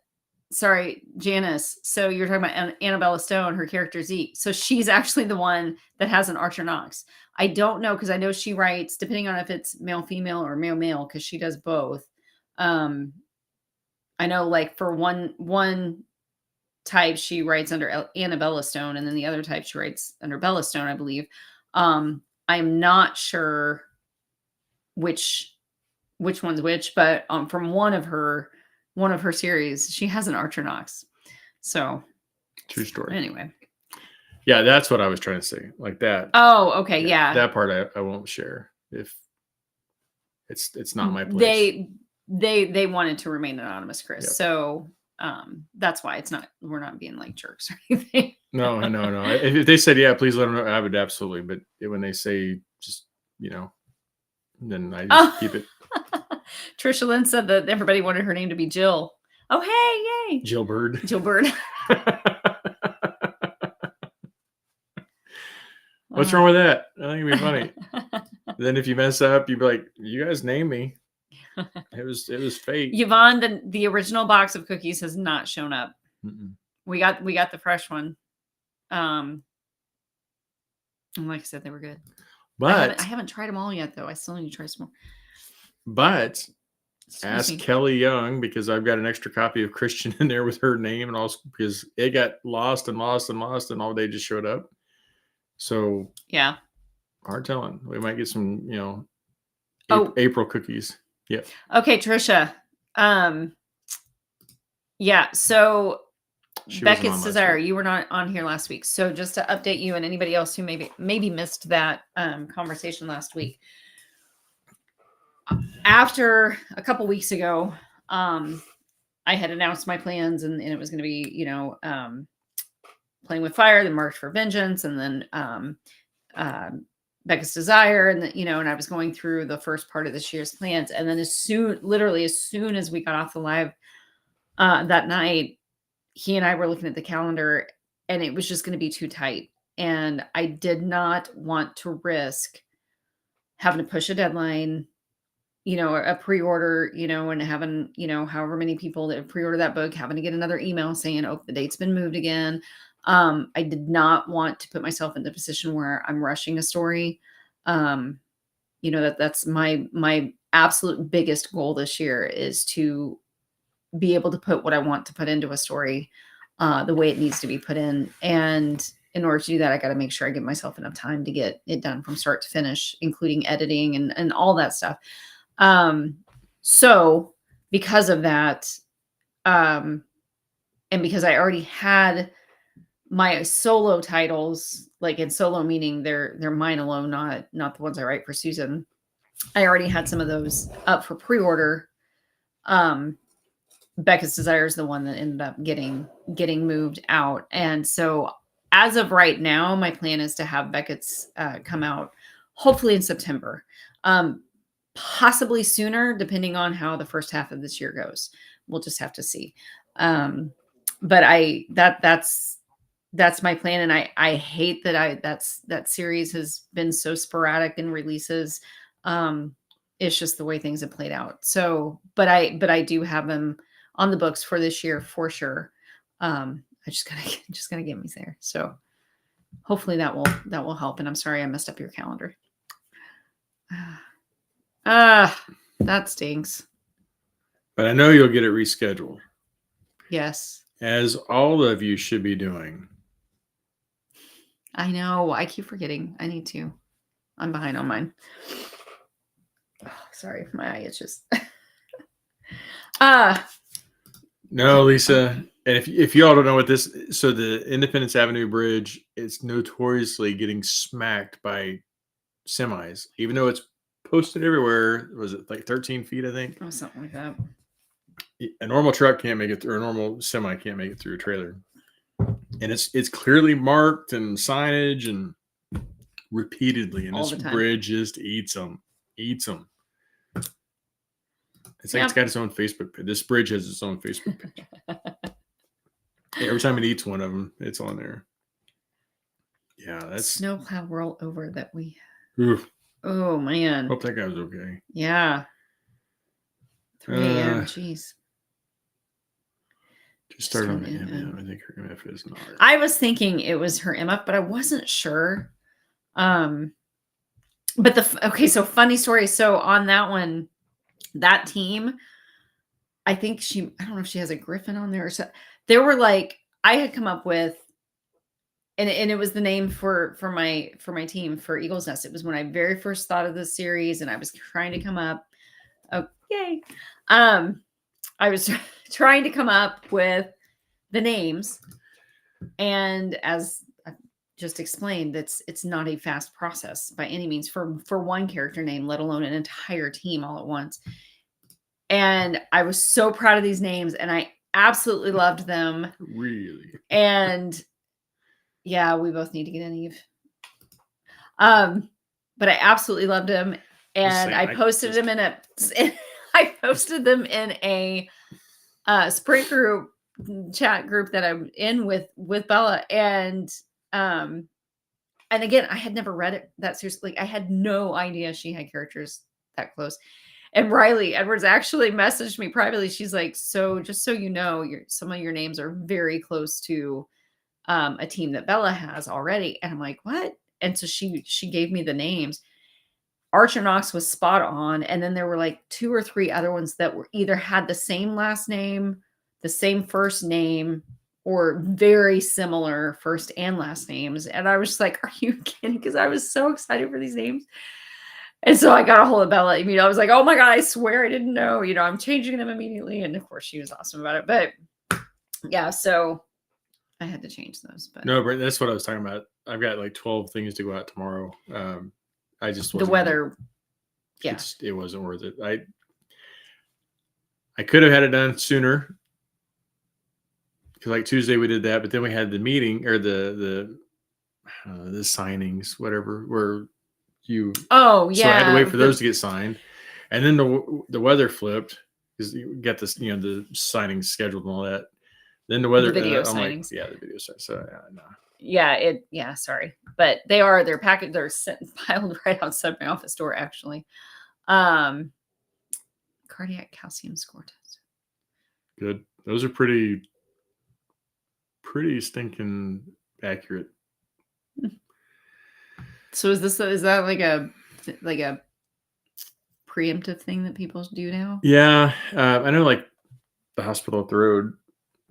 sorry, Janice. So you're talking about Annabella Stone, her character Zeke. So she's actually the one that has an Archer Knox. I don't know, because I know she writes, depending on if it's male, female, or male, male, because she does both. I know, like, for one type she writes under Annabella Stone, and then the other type she writes under Bella Stone, I believe. I'm not sure which one's which, but from one of her series, she has an Archer Knox. So true story. Anyway. Yeah, that's what I was trying to say. Like that. Oh, okay, yeah. That part I won't share if it's not my place. They wanted to remain anonymous, Chris. Yep. So that's why we're not being like jerks or anything. No. If they said, yeah, please let them know, I would absolutely. But when they say just, then I just keep it. Trisha Lynn said that everybody wanted her name to be Jill. Oh, hey, yay. Jill Bird. What's wrong with that? I think it'd be funny. Then if you mess up, you'd be like, you guys name me. It was fate. Yvonne, the original box of cookies has not shown up. Mm-mm. We got the fresh one. And like I said, they were good. But I haven't tried them all yet, though. I still need to try some more. But Excuse ask me. Kelly Young, because I've got an extra copy of Christian in there with her name, and also because it got lost, and all day just showed up. So Yeah. hard telling. We might get some, Oh. April cookies. Yep. Okay, Trisha. Yeah. So She wasn't Beckett's on last Desire, week. you were not on here last week. So just to update you and anybody else who maybe missed that conversation last week. After a couple weeks ago, I had announced my plans, and it was going to be, Playing with Fire, then March for Vengeance, and then Becca's Desire, and and I was going through the first part of this year's plans, and then literally as soon as we got off the live that night, he and I were looking at the calendar, and it was just going to be too tight, and I did not want to risk having to push a deadline, a pre-order, and having, however many people that pre-order that book, having to get another email saying, oh, the date's been moved again. I did not want to put myself in a position where I'm rushing a story. That's my absolute biggest goal this year, is to be able to put what I want to put into a story the way it needs to be put in. And in order to do that, I got to make sure I give myself enough time to get it done from start to finish, including editing and all that stuff. So because of that, and because I already had my solo titles, like in solo meaning they're mine alone, not the ones I write for Susan. I already had some of those up for pre-order. Becca's Desire is the one that ended up getting moved out. And so as of right now, my plan is to have Beckett's come out hopefully in September. Possibly sooner, depending on how the first half of this year goes. We'll just have to see. But that's my plan. And I hate that that series has been so sporadic in releases. It's just the way things have played out. So, but I do have them on the books for this year for sure. I just gotta get me there. So hopefully that will help. And I'm sorry I messed up your calendar. That stinks. But I know you'll get it rescheduled. Yes. As all of you should be doing. I know. I keep forgetting. I need to. I'm behind on mine. Oh, sorry, my eye itches. No, Lisa. And if y'all don't know what this, so the Independence Avenue Bridge is notoriously getting smacked by semis, even though it's posted everywhere. Was it like 13 feet, I think? Oh, something like that. A normal truck can't make it through, a normal semi can't make it through a trailer. And it's clearly marked and signage and repeatedly, and all this bridge just eats them. It's like it's got its own Facebook page. This bridge has its own Facebook page. Every time it eats one of them, it's on there. Yeah, that's snowplow roll over that we. Oof. Oh man. Hope that guy was okay. Yeah. 3 a.m. Jeez. Just started on the MF. I think her MF is not. I was thinking it was her MF, but I wasn't sure. But so funny story. So on that one, that team, I think I don't know if she has a Griffin on there or so. There were like, I had come up with, and it was the name for my team for Eagle's Nest. It was when I very first thought of this series, and I was trying to come up. Oh, yay. I was trying to come up with the names, and as I just explained, it's not a fast process by any means for one character name, let alone an entire team all at once. And I was so proud of these names, and I absolutely loved them. Really? And yeah, we both need to get an Eve. But I absolutely loved them, and I posted them in a. I posted them in a Sprint group chat group that I'm in with Bella, and again, I had never read it that seriously. Like, I had no idea she had characters that close. And Riley Edwards actually messaged me privately. She's like, so just so you know, some of your names are very close to a team that Bella has already. And I'm like, what? And so she gave me the names. Archer Knox was spot on. And then there were like 2 or 3 other ones that were either had the same last name, the same first name, or very similar first and last names. And I was just like, are you kidding? Because I was so excited for these names. And so I got a hold of Bella. I was like, oh my God, I swear I didn't know. I'm changing them immediately. And of course, she was awesome about it. But yeah, so I had to change those. But no, but that's what I was talking about. I've got like 12 things to go out tomorrow. I just the weather, it wasn't worth it. I could have had it done sooner, because like Tuesday we did that, but then we had the meeting or the signings, whatever, where you. Oh yeah. So I had to wait for those to get signed, and then the weather flipped because you get this, the signings scheduled and all that. Then the weather, the video signings. signings. The video signings. So no. Yeah, sorry, but they're packaged. They're piled right outside my office door, actually. Cardiac calcium score test. Good. Those are pretty stinking accurate. So is that like a preemptive thing that people do now? Yeah, I know. Like the hospital up the road,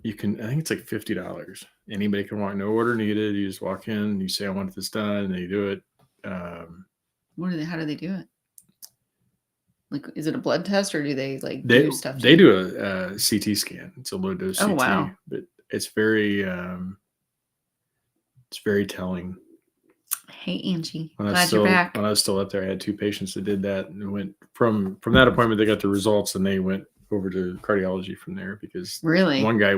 you can. I think it's like $50. Anybody can walk, no order needed. You just walk in, you say I want this done, and they do it. How do they do it? Like, is it a blood test, or do they do stuff? They do a CT scan. It's a low dose CT. Oh wow! But it's very telling. Hey Angie, glad you're back. When I was still up there, I had 2 patients that did that, and went from that appointment. They got the results, and they went over to cardiology from there, because really one guy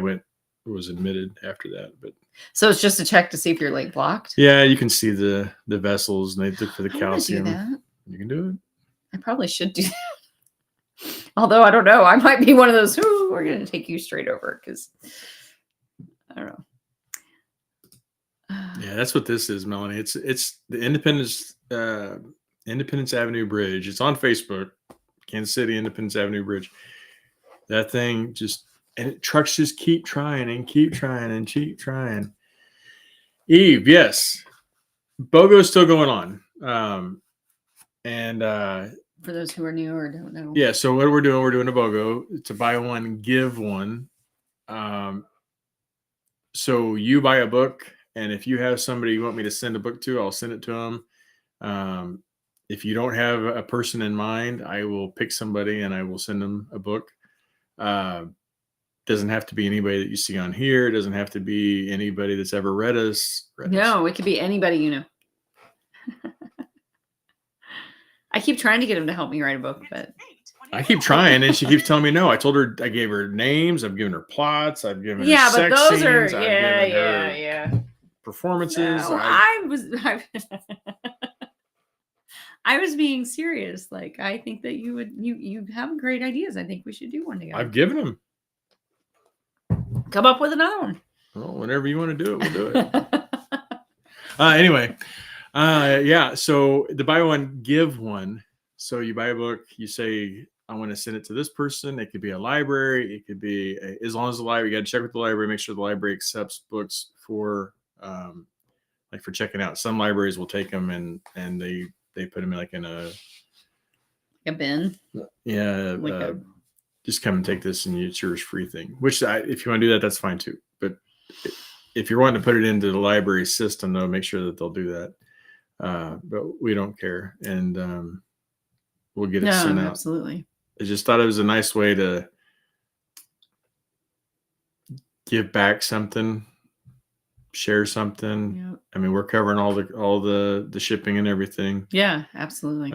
was admitted after that. But so it's just to check to see if you're like blocked. Yeah, you can see the vessels, and they look for the calcium. Do that. You can do it. I probably should do that. Although I don't know, I might be one of those. We're going to take you straight over, because I don't know. Yeah, that's what this is, Melanie. It's the Independence Avenue Bridge. It's on Facebook, Kansas City Independence Avenue Bridge. That thing trucks just keep trying and keep trying and keep trying. Eve, yes, BOGO's still going on, and for those who are new or don't know, yeah. So what we're doing a BOGO to buy one, give one. So you buy a book. And if you have somebody you want me to send a book to, I'll send it to them. If you don't have a person in mind, I will pick somebody and I will send them a book. Doesn't have to be anybody that you see on here. It doesn't have to be anybody that's ever read us. No, it could be anybody you know. I keep trying to get him to help me write a book, but I keep trying, and she keeps telling me no. I told her, I gave her names, I've given her plots, I've given her sex but those scenes, are I've given her performances. No, I was being serious. Like, I think that you have great ideas. I think we should do one together. I've given them. Come up with another one. Well, whenever you want to do it, we'll do it. Anyway, yeah. So the buy one, give one. So you buy a book, you say, I want to send it to this person. It could be a library. It could be, as long as the library, you got to check with the library, make sure the library accepts books for, for checking out. Some libraries will take them and they put them in a bin. Yeah. Just come and take this and it's yours free thing, which if you want to do that, that's fine too. But if you're wanting to put it into the library system, though, make sure that they'll do that. But we don't care. And, we'll get it sent out. Absolutely. I just thought it was a nice way to give back something, share something. Yep. I mean, we're covering all the shipping and everything. Yeah, absolutely.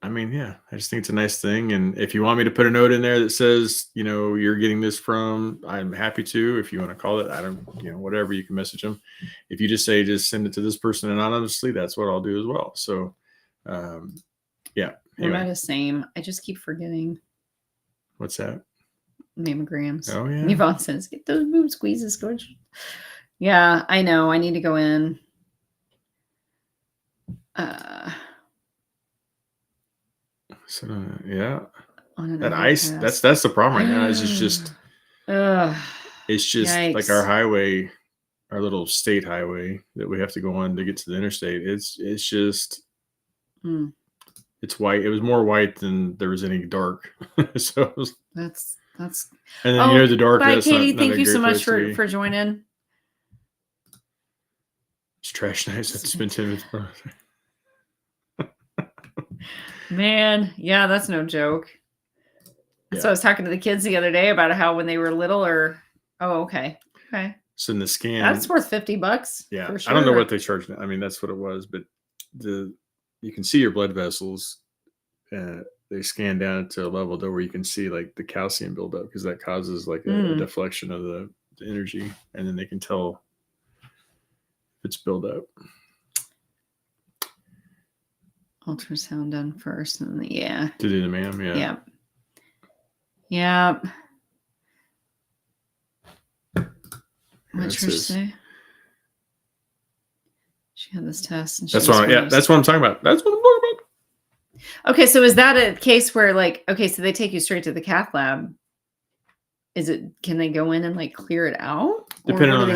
I mean, yeah, I just think it's a nice thing. And if you want me to put a note in there that says, you're getting this from, I'm happy to. If you want to call it, whatever, you can message them. If you just say, just send it to this person anonymously, that's what I'll do as well. So, yeah. Anyway. We're not the same. I just keep forgetting. What's that? Mammograms. Oh, yeah. Yvonne says, get those boob squeezes, George. Yeah, I know. I need to go in. So yeah, that ice. That's the problem right now. Is it's just Yikes. like our highway our little state highway that we have to go on to get to the interstate. It's just it's white. It was more white than there was any dark. So it was, that's. and then the dark. Bye, That's Katie. not Thank a you great so much place for joining. It's trash nights. I have to spend 10 minutes. Man, yeah, that's no joke. So I was talking to the kids the other day about how when they were little, okay. So in the scan, that's worth $50. Yeah, for sure. I don't know what they charge. I mean, that's what it was, but you can see your blood vessels. They scan down to a level though where you can see like the calcium buildup because that causes like a deflection of the energy, and then they can tell if it's built up. Ultrasound done first, and to do the ma'am, yeah. What'd she say? She had this test, and that's what I'm talking about. That's what I'm talking about. Okay, so is that a case where so they take you straight to the cath lab? Can they go in and like clear it out? Depending on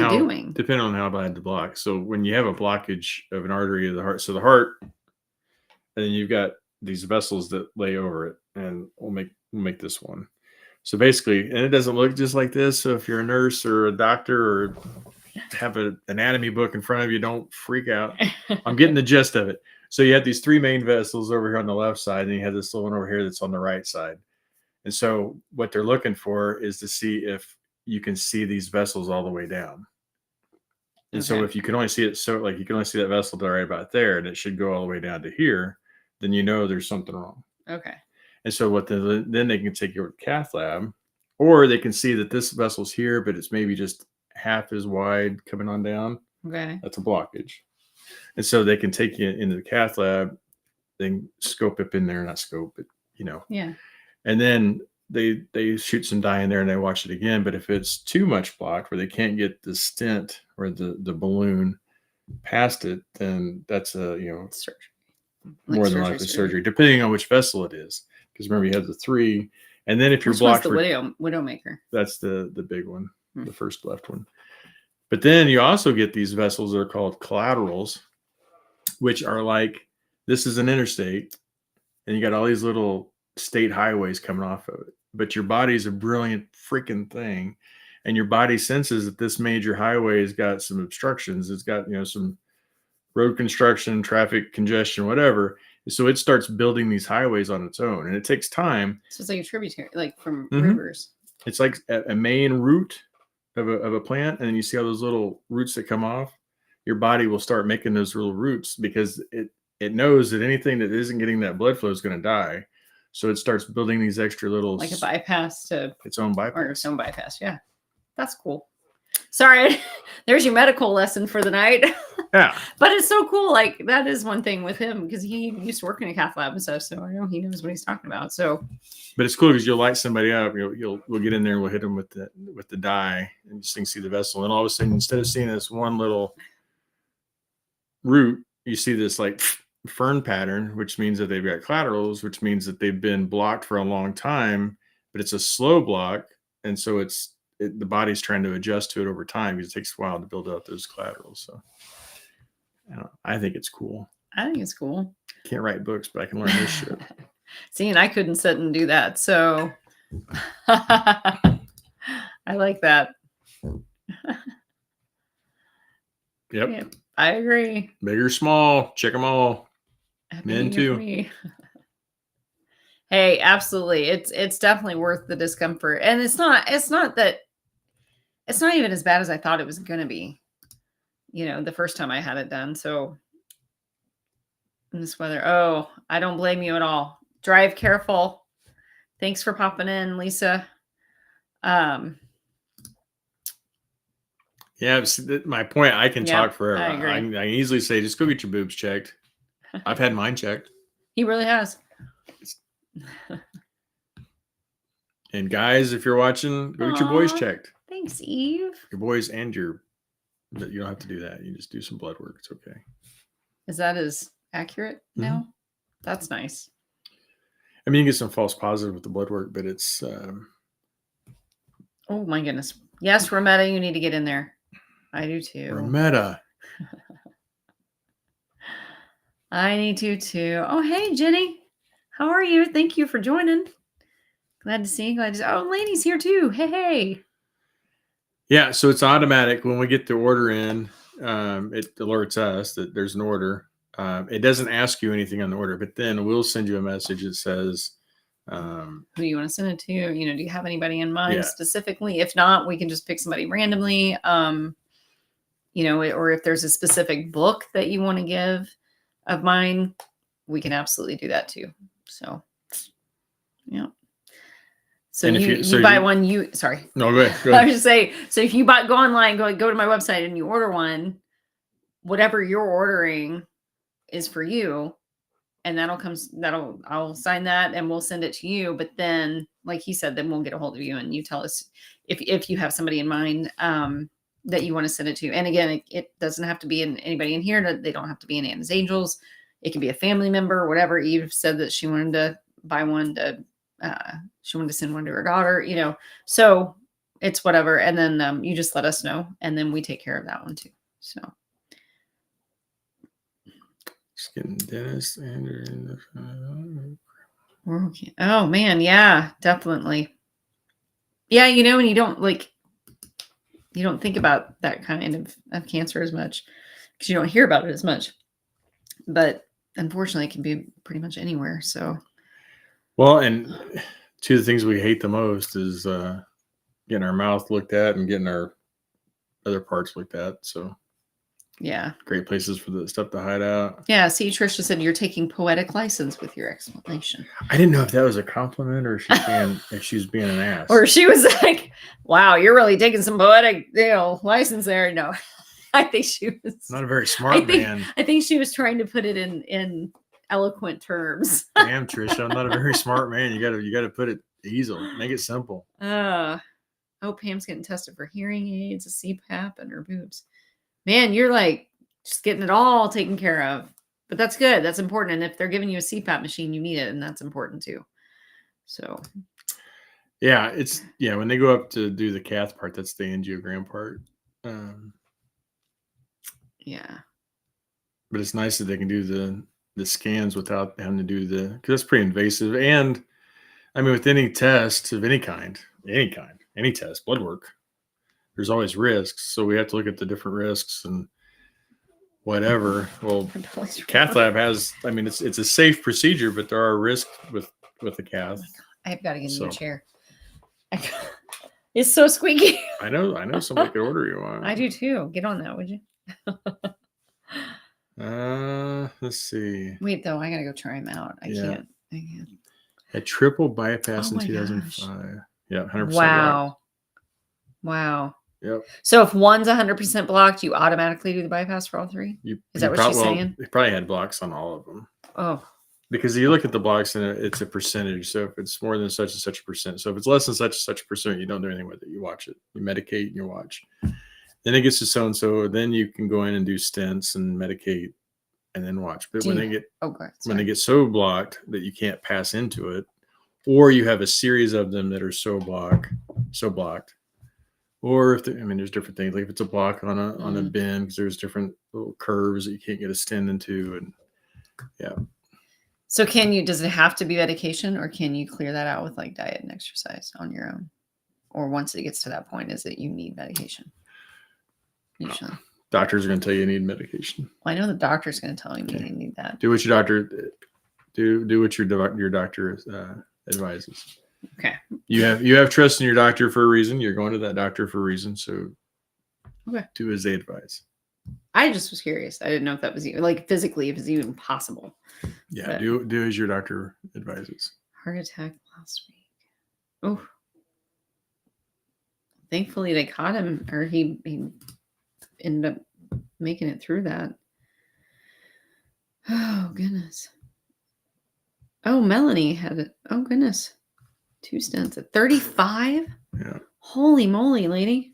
how bad the block. So when you have a blockage of an artery of the heart, the heart, and then you've got these vessels that lay over it, and we'll make this one. So basically, and it doesn't look just like this. So if you're a nurse or a doctor or have an anatomy book in front of you, don't freak out. I'm getting the gist of it. So you have these three main vessels over here on the left side, and you have this little one over here that's on the right side. And so what they're looking for is to see if you can see these vessels all the way down. And so if you can only see it, you can only see that vessel right about there, and it should go all the way down to here, then there's something wrong. Okay. And so then they can take you over to the cath lab, or they can see that this vessel's here, but it's maybe just half as wide coming on down. Okay. That's a blockage. And so they can take you into the cath lab, then scope up in there, not scope, but Yeah. And then they shoot some dye in there and they watch it again. But if it's too much blocked where they can't get the stent or the balloon past it, then that's a surgery. More than likely surgery, depending on which vessel it is. Because remember, you have the three, and then if you're blocked, the widowmaker. That's the big one, the first left one. But then you also get these vessels that are called collaterals, which are like, this is an interstate, and you got all these little state highways coming off of it. But your body's a brilliant freaking thing, and your body senses that this major highway has got some obstructions. It's got some road construction, traffic congestion, whatever. So it starts building these highways on its own, and it takes time. So it's like a tributary, like from rivers. It's like a main root of a plant, and then you see all those little roots that come off. Your body will start making those little roots because it knows that anything that isn't getting that blood flow is going to die. So it starts building these extra little, like a bypass to its own bypass. Or its own bypass. Yeah, that's cool. Sorry, there's your medical lesson for the night. Yeah, but it's so cool. Like that is one thing with him because he used to work in a cath lab and stuff, so I know he knows what he's talking about. So, but it's cool because you'll light somebody up. We'll get in there and we'll hit them with the dye, and just see the vessel. And all of a sudden, instead of seeing this one little root, you see this like fern pattern, which means that they've got collaterals, which means that they've been blocked for a long time. But it's a slow block, and so the body's trying to adjust to it over time because it takes a while to build up those collaterals. So I think it's cool. I think it's cool. Can't write books, but I can learn this shit. See, and I couldn't sit and do that. So I like that. Yep. Yeah, I agree. Big or small, check them all. Happy Men too. Hey, absolutely. It's definitely worth the discomfort. And it's not even as bad as I thought it was going to be, the first time I had it done. So in this weather, I don't blame you at all. Drive careful. Thanks for popping in, Lisa. Yeah, my point, I can talk forever. I agree. I can easily say, just go get your boobs checked. I've had mine checked. He really has. And guys, if you're watching, go get your boys checked. Thanks, Eve. Your boys and but you don't have to do that. You just do some blood work. It's okay. Is that as accurate now? Mm-hmm. That's nice. I mean, you get some false positive with the blood work, but it's... Oh my goodness. Yes, Rometta, you need to get in there. I do too. Rametta. I need to too. Oh, hey, Jenny. How are you? Thank you for joining. Glad to see you. Glad to see. Oh, Lainey's here too. Hey. Yeah, so it's automatic when we get the order in. It alerts us that there's an order. It doesn't ask you anything on the order, but then we'll send you a message that says, who you want to send it to? You know, do you have anybody in mind Yeah. specifically? If not, we can just pick somebody randomly. You know, or if there's a specific book that you want to give of mine, we can absolutely do that too. So, yeah. So And if you buy one, sorry. No, go ahead. I was just say, so if you go online, go to my website and you order one, whatever you're ordering is for you. And I'll sign that and we'll send it to you. But then, like he said, then we'll get a hold of you and you tell us if you have somebody in mind that you want to send it to. And again, it doesn't have to be anybody in here. They don't have to be in Anna's Angels. It can be a family member, whatever. Eve said that she wanted to buy one she wanted to send one to her daughter, you know, so it's whatever. And then you just let us know and then we take care of that one too. So. Just getting Dennis and Okay. Oh man, yeah, definitely. Yeah, you know, and you don't think about that kind of cancer as much because you don't hear about it as much. But unfortunately, it can be pretty much anywhere. So, well, and two of the things we hate the most is getting our mouth looked at and getting our other parts looked at. So, yeah, great places for the stuff to hide out. Yeah, see, Trisha said you're taking poetic license with your explanation. I didn't know if that was a compliment or if she was being an ass. Or she was like, wow, you're really taking some poetic, license there. No, I think she was not a very smart man. I think she was trying to put it in eloquent terms. Damn, Trisha, I'm not a very smart man. You gotta put it easy, make it simple. Oh, Pam's getting tested for hearing aids, a CPAP, and her boobs. Man, you're like just getting it all taken care of. But that's good. That's important. And if they're giving you a CPAP machine, you need it, and that's important too. So yeah, when they go up to do the cath part, that's the angiogram part. Yeah. But it's nice that they can do the scans without having to do because that's pretty invasive. And I mean, with any test of any kind, any test, blood work, there's always risks. So we have to look at the different risks and whatever. Well, cath lab has, I mean, it's a safe procedure, but there are risks with the cath. I've got to get a new chair. It's so squeaky. I know somebody could order you one. I do too. Get on that, would you? Let's see. Wait, though, I gotta go try them out. I can't. A triple bypass in 2005. Gosh. Yeah, 100%. Wow. Yep. So if one's 100% blocked, you automatically do the bypass for all three? Is that what she's saying? They probably had blocks on all of them. Oh. Because you look at the blocks and it's a percentage. So if it's more than such and such a percent, so if it's less than such and such a percent, you don't do anything with it. You watch it. You medicate and you watch. Then it gets to so and so. Then you can go in and do stents and medicate, and then watch. But when they get so blocked that you can't pass into it, or you have a series of them that are so blocked, or if there's different things. Like if it's a block on a bin, because there's different little curves that you can't get a stent into, and yeah. So does it have to be medication, or can you clear that out with like diet and exercise on your own? Or once it gets to that point, is it you need medication? Usually. Doctors are going to tell you need medication. Well, I know the doctor's going to tell you you need that. Do what your doctor do what your doctor advises. Okay. You have trust in your doctor for a reason. You're going to that doctor for a reason. So do as they advise. I just was curious. I didn't know if that was like physically if it's even possible. Yeah, but do as your doctor advises. Heart attack last week. Oh. Thankfully they caught him, or he ended up making it through that. Oh goodness. Oh, Melanie had it. Oh goodness. 2 stents at 35. Yeah. Holy moly, lady.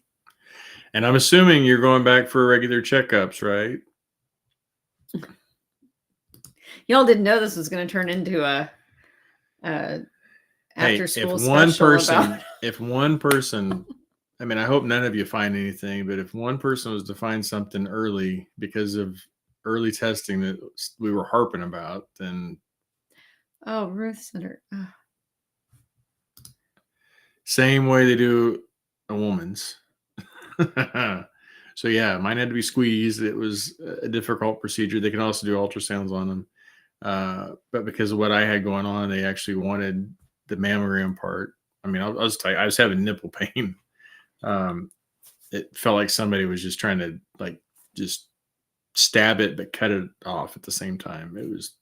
And I'm assuming you're going back for regular checkups, right? Y'all didn't know this was going to turn into a after school if one person I mean, I hope none of you find anything, but if one person was to find something early because of early testing that we were harping about, then Oh, Ruth Center. same way they do a woman's. So yeah, mine had to be squeezed. It was a difficult procedure. They can also do ultrasounds on them. But because of what I had going on, they actually wanted the mammogram part. I mean, I'll just tell you, I was having nipple pain. It felt like somebody was just trying to like just stab it, but cut it off at the same time. It was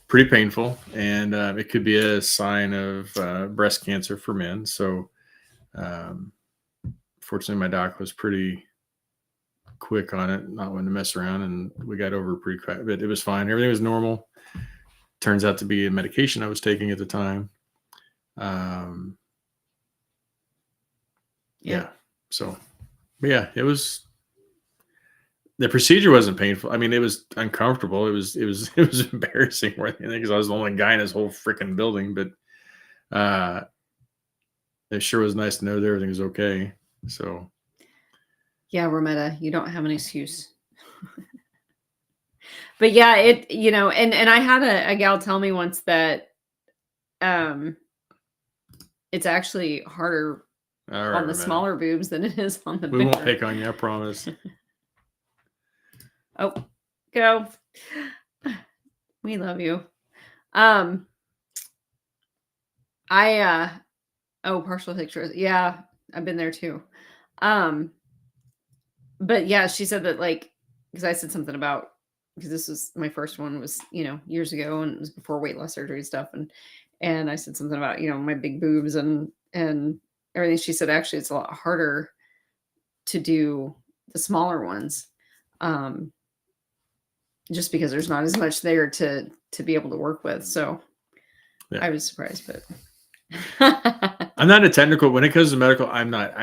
pretty painful, and it could be a sign of breast cancer for men. So, fortunately, my doc was pretty quick on it, not wanting to mess around, and we got over pretty quick. But it was fine. Everything was normal. Turns out to be a medication I was taking at the time. Yeah. So, but yeah, it was. The procedure wasn't painful. I mean, it was uncomfortable. It was embarrassing because I was the only guy in this whole freaking building. But it sure was nice to know that everything was okay. So yeah, Rometta, you don't have an excuse. But yeah, it, you know, and I had a gal tell me once that it's actually harder on the smaller boobs than it is on the bigger. We won't pick on you, I promise. Oh, go. We love you. Partial pictures. Yeah, I've been there too. But yeah, she said that, like, because I said something about, because this was my first one was, you know, years ago, and it was before weight loss surgery stuff, and I said something about, you know, my big boobs and everything. She said actually it's a lot harder to do the smaller ones, just because there's not as much there to be able to work with. So yeah. I was surprised, but I'm not a technical when it comes to medical. I'm not.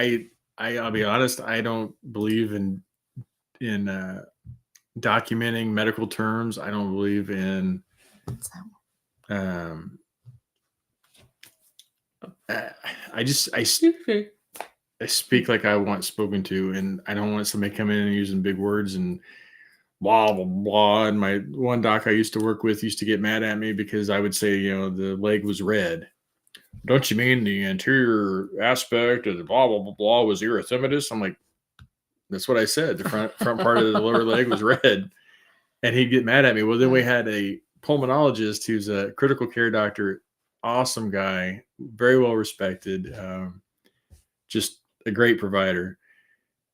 I'll be honest. I don't believe in documenting medical terms. I don't believe in. I speak like I want spoken to, and I don't want somebody coming in and using big words and blah blah blah. And my one doc I used to work with used to get mad at me because I would say, you know, the leg was red. Don't you mean the anterior aspect of the blah blah blah blah was erythematous? I'm like, that's what I said. The front part of the lower leg was red, and he'd get mad at me. Well, then we had a pulmonologist who's a critical care doctor, awesome guy, very well respected, just a great provider.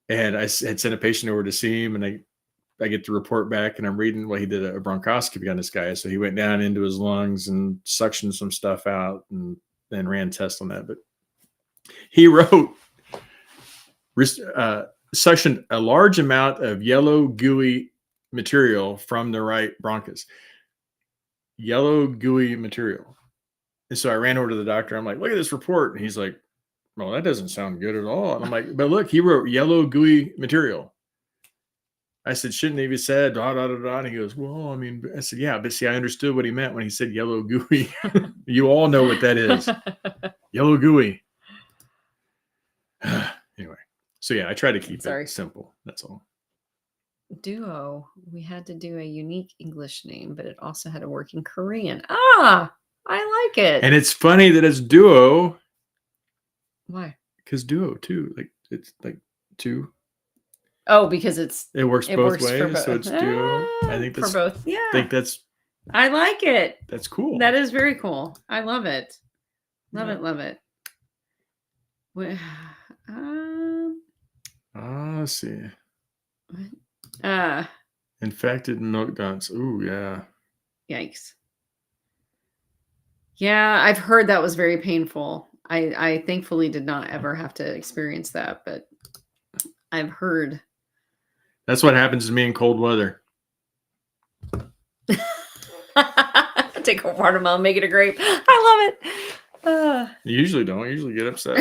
And I had sent a patient over to see him, and I get the report back, and I'm reading, well, he did a bronchoscopy on this guy. So he went down into his lungs and suctioned some stuff out and then ran tests on that. But he wrote, suctioned a large amount of yellow gooey material from the right bronchus. Yellow gooey material. And so I ran over to the doctor. I'm like, look at this report. And he's like, well, that doesn't sound good at all. And I'm like, but look, he wrote yellow gooey material. I said, shouldn't he have said da da da da? And he goes, well, I mean, I said, yeah, but see, I understood what he meant when he said yellow gooey. You all know what that is. Yellow gooey. Anyway, so yeah, I try to keep it simple. That's all. Duo. We had to do a unique English name, but it also had to work in Korean. Ah, I like it. And it's funny that it's duo. Why? Because duo too, like it's like two. Oh, because it works both ways, so it's duo. I think that's for both. Yeah, I think that's. I like it. That's cool. That is very cool. I love it. Love it. Love it. Let's see. Infected milk ducts. Ooh, yeah. Yikes. Yeah, I've heard that was very painful. I thankfully did not ever have to experience that, but I've heard. That's what happens to me in cold weather. Take a watermelon, make it a grape. I love it. You usually don't. I usually get upset.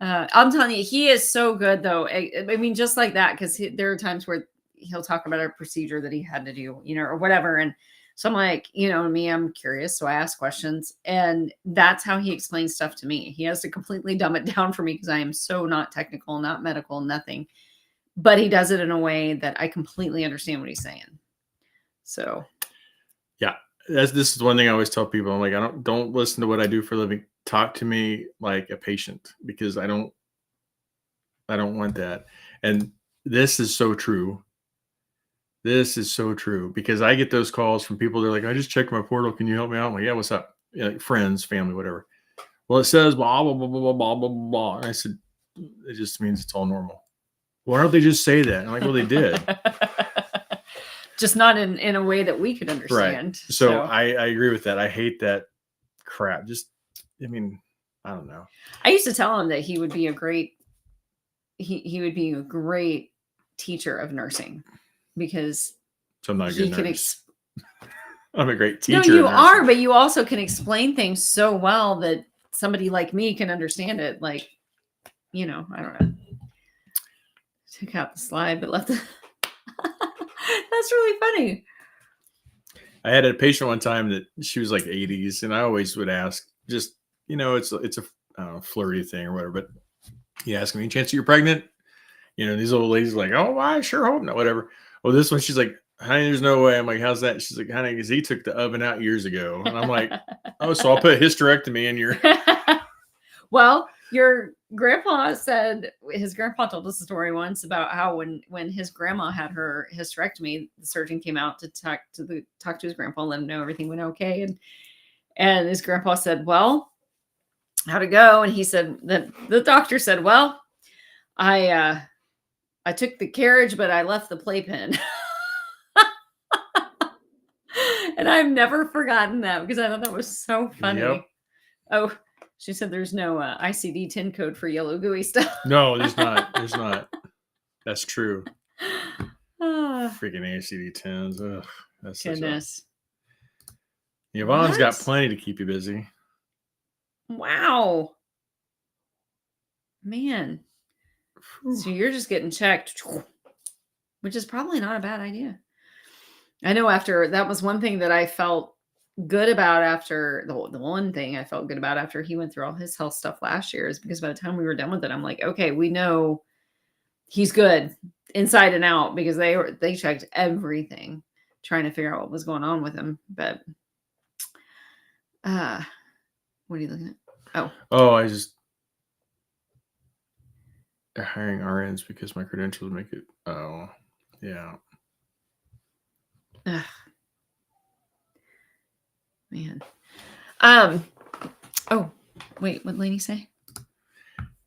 I'm telling you, he is so good, though. I mean, just like that, because there are times where he'll talk about a procedure that he had to do, you know, or whatever. And So I'm like, me, I'm curious. So I ask questions, and that's how he explains stuff to me. He has to completely dumb it down for me because I am so not technical, not medical, nothing. But he does it in a way that I completely understand what he's saying. So yeah, this is one thing I always tell people. I'm like, don't listen to what I do for a living. Talk to me like a patient, because I don't want that. And this is so true. This is so true, because I get those calls from people. They're like, I just checked my portal. Can you help me out? I'm like, yeah, what's up? Like friends, family, whatever. Well, it says blah, blah, blah, blah, blah, blah, blah, blah. And I said, it just means it's all normal. Why don't they just say that? I'm like, well, they did. Just not in a way that we could understand. Right. So I agree with that. I hate that crap. I don't know. I used to tell him that he would be a great teacher of nursing, because So I'm not a good nurse. I'm a great teacher. No, you are, but you also can explain things so well that somebody like me can understand it. Like, I don't know. Took out the slide, but left the. That's really funny. I had a patient one time that she was like 80s, and I always would ask, just, it's a I don't know, flirty thing or whatever, but you ask me, any chance that you're pregnant? These old ladies are like, oh, I sure hope not, whatever. Well, this one, she's like, honey, there's no way. I'm like, how's that? She's like, honey, because he took the oven out years ago. And I'm like, oh, so I'll put hysterectomy in your. Well, your grandpa said, his grandpa told us a story once about how when his grandma had her hysterectomy, the surgeon came out to talk to his grandpa, let him know everything went okay. And his grandpa said, well, how'd it go? And he said that the doctor said, well, I took the carriage, but I left the playpen. And I've never forgotten that, because I thought that was so funny. Yep. Oh, she said there's no ICD-10 code for yellow gooey stuff. No, there's not. There's not. That's true. Freaking ICD-10s. Ugh, that's goodness. Yvonne's got plenty to keep you busy. Wow. Man. So you're just getting checked, which is probably not a bad idea. I know that was one thing that I felt good about after the one thing I felt good about after he went through all his health stuff last year, is because by the time we were done with it, I'm like, okay, we know he's good inside and out, because they checked everything trying to figure out what was going on with him. But what are you looking at? They're hiring RNs because my credentials make it. Oh, yeah. Ugh. Man. Oh, wait, what lady say?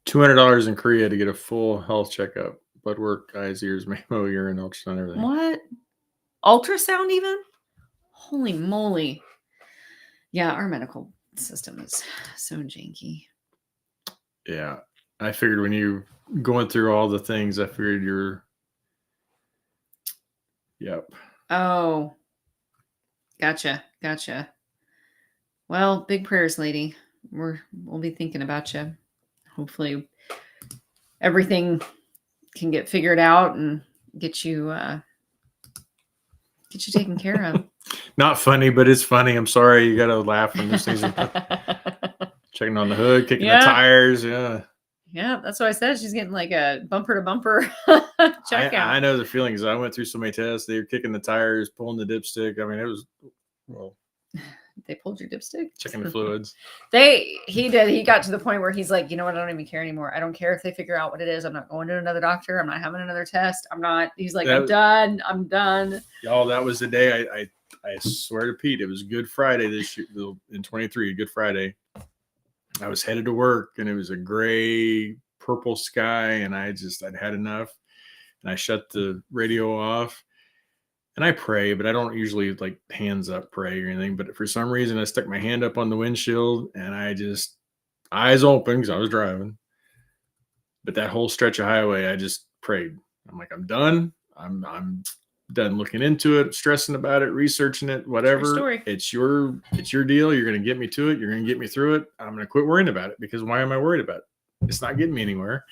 $200 in Korea to get a full health checkup. Blood work, eyes, ears, mammo, urine, ultrasound, everything. What? Ultrasound even? Holy moly. Yeah, our medical system is so janky. Yeah. I figured when you going through all the things, I figured you're. Yep. Oh. Gotcha. Well, big prayers, lady. We'll be thinking about you. Hopefully everything can get figured out and get you taken care of. Not funny, but it's funny. I'm sorry. You got to laugh when these things are checking on the hood, kicking the tires. Yeah. Yeah, that's what I said. She's getting like a bumper to bumper checkout. I know the feelings. I went through so many tests. They were kicking the tires, pulling the dipstick. I mean, it was, well. They pulled your dipstick? Checking the fluids. He did. He got to the point where he's like, you know what? I don't even care anymore. I don't care if they figure out what it is. I'm not going to another doctor. I'm not having another test. I'm not. He's like, I'm done. Y'all, that was the day I swear to Pete, it was Good Friday this year in 23, Good Friday. I was headed to work, and it was a gray, purple sky, and I'd had enough. And I shut the radio off. And I pray, but I don't usually like hands up pray or anything. But for some reason, I stuck my hand up on the windshield, and I just eyes open because I was driving. But that whole stretch of highway, I just prayed. I'm like, I'm done. I'm done looking into it, stressing about it, researching it, whatever. It's your deal. You're going to get me to it. You're going to get me through it. I'm going to quit worrying about it, because why am I worried about it? It's not getting me anywhere.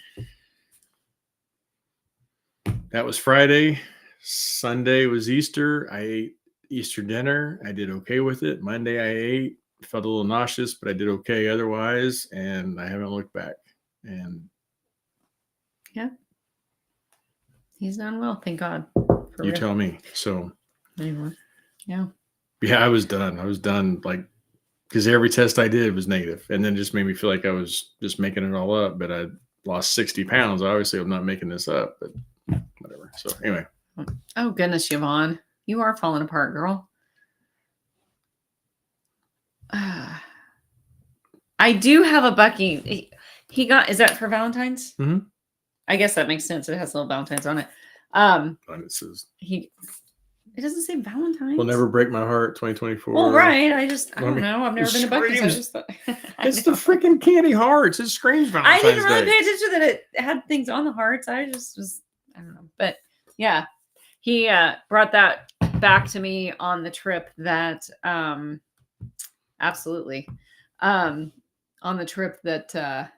That was Friday. Sunday was Easter. I ate Easter dinner. I did okay with it. Monday I ate. Felt a little nauseous, but I did okay otherwise, and I haven't looked back. And yeah, he's done well, thank God. You tell me. So anyway, yeah. I was done. I was done, like, because every test I did was negative, and then it just made me feel like I was just making it all up. But I lost 60 pounds. Obviously, I'm not making this up, but whatever. So anyway. Oh goodness, Yvonne, you are falling apart, girl. I do have a Bucky. He got. Is that for Valentine's? Mm-hmm. I guess that makes sense. It has little Valentine's on it. And it says It doesn't say Valentine's. Will never break my heart. 2024. Well, right. I don't know. I've never been to Bucky's. So I just thought, it's the freaking candy hearts. It screams Valentine's I didn't really Day. pay attention that it had things on the hearts. I just was. I don't know, but yeah, he brought that back to me on the trip. That absolutely. On the trip that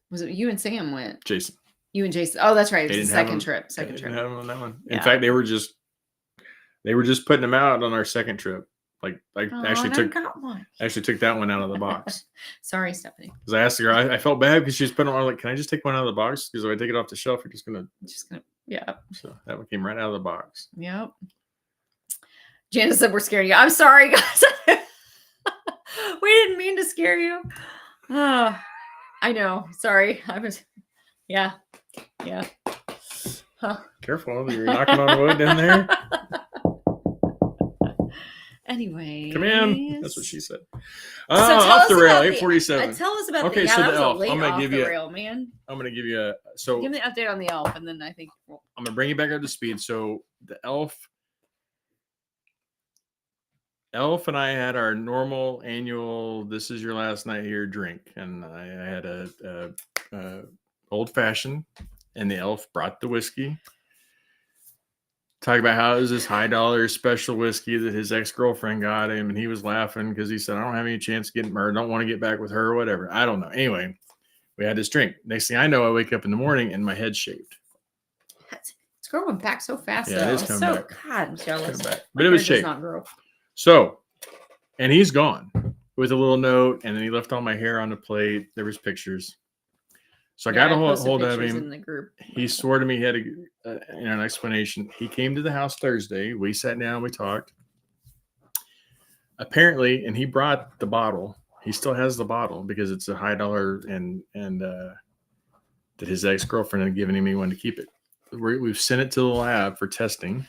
was it you and Sam went? Jason. You and Jason. Oh, that's right. It was the second trip. They didn't have them on that one. Yeah. In fact, they were just putting them out on our second trip. Like actually took that one out of the box. Sorry, Stephanie. Because I asked her, I felt bad because she was putting on, like, can I just take one out of the box? Because if I take it off the shelf, you're just gonna yeah. So that one came right out of the box. Yep. Janice said we're scaring you. I'm sorry, guys. We didn't mean to scare you. Oh, I know. Sorry. I was. Yeah. Huh. Careful, you're knocking on wood in there. Anyway. Come in. That's what she said. So off the rail, 847. Tell us about okay, the so that the elf. Was a late I'm gonna off give the you rail, man. I'm gonna give you give me the update on the elf, and then I think I'm gonna bring you back up to speed. So the elf and I had our normal annual "This is your last night here" drink, and I had a old fashioned, and the elf brought the whiskey. Talk about how it was this $high special whiskey that his ex-girlfriend got him, and he was laughing because he said, "I don't have any chance of getting married. Don't want to get back with her or whatever." I don't know. Anyway, we had this drink. Next thing I know, I wake up in the morning and my head's shaved. It's growing back so fast. Yeah, it is coming back. God, I'm jealous. But it was shaved. Not grow. So, and he's gone with a little note, and then he left all my hair on the plate. There was pictures. So I got a hold of him. In the group. He swore to me he had an explanation. He came to the house Thursday. We sat down. We talked. Apparently, and he brought the bottle. He still has the bottle because it's a $high and that his ex-girlfriend had given him. He wanted to keep it. We've sent it to the lab for testing.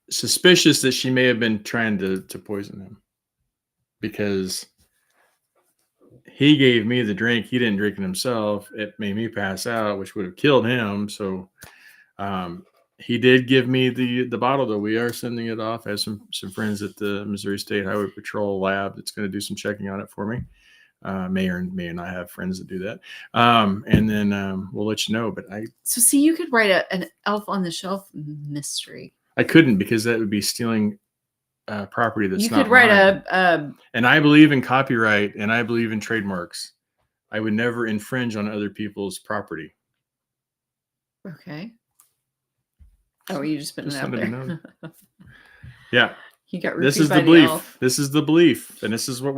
Suspicious that she may have been trying to poison him because he gave me the drink. He didn't drink it himself. It made me pass out, which would have killed him. So he did give me the bottle, though. We are sending it off. I have some friends at the Missouri State Highway Patrol lab that's going to do some checking on it for me. May or not have friends that do that. And then we'll let you know. But So see, you could write an elf on the shelf mystery. I couldn't because that would be stealing property that's you not could write mine. And I believe in copyright and I believe in trademarks. I would never infringe on other people's property. Okay. Oh, you just putting it out there. Yeah. He got this is the belief. This is the belief. And this is what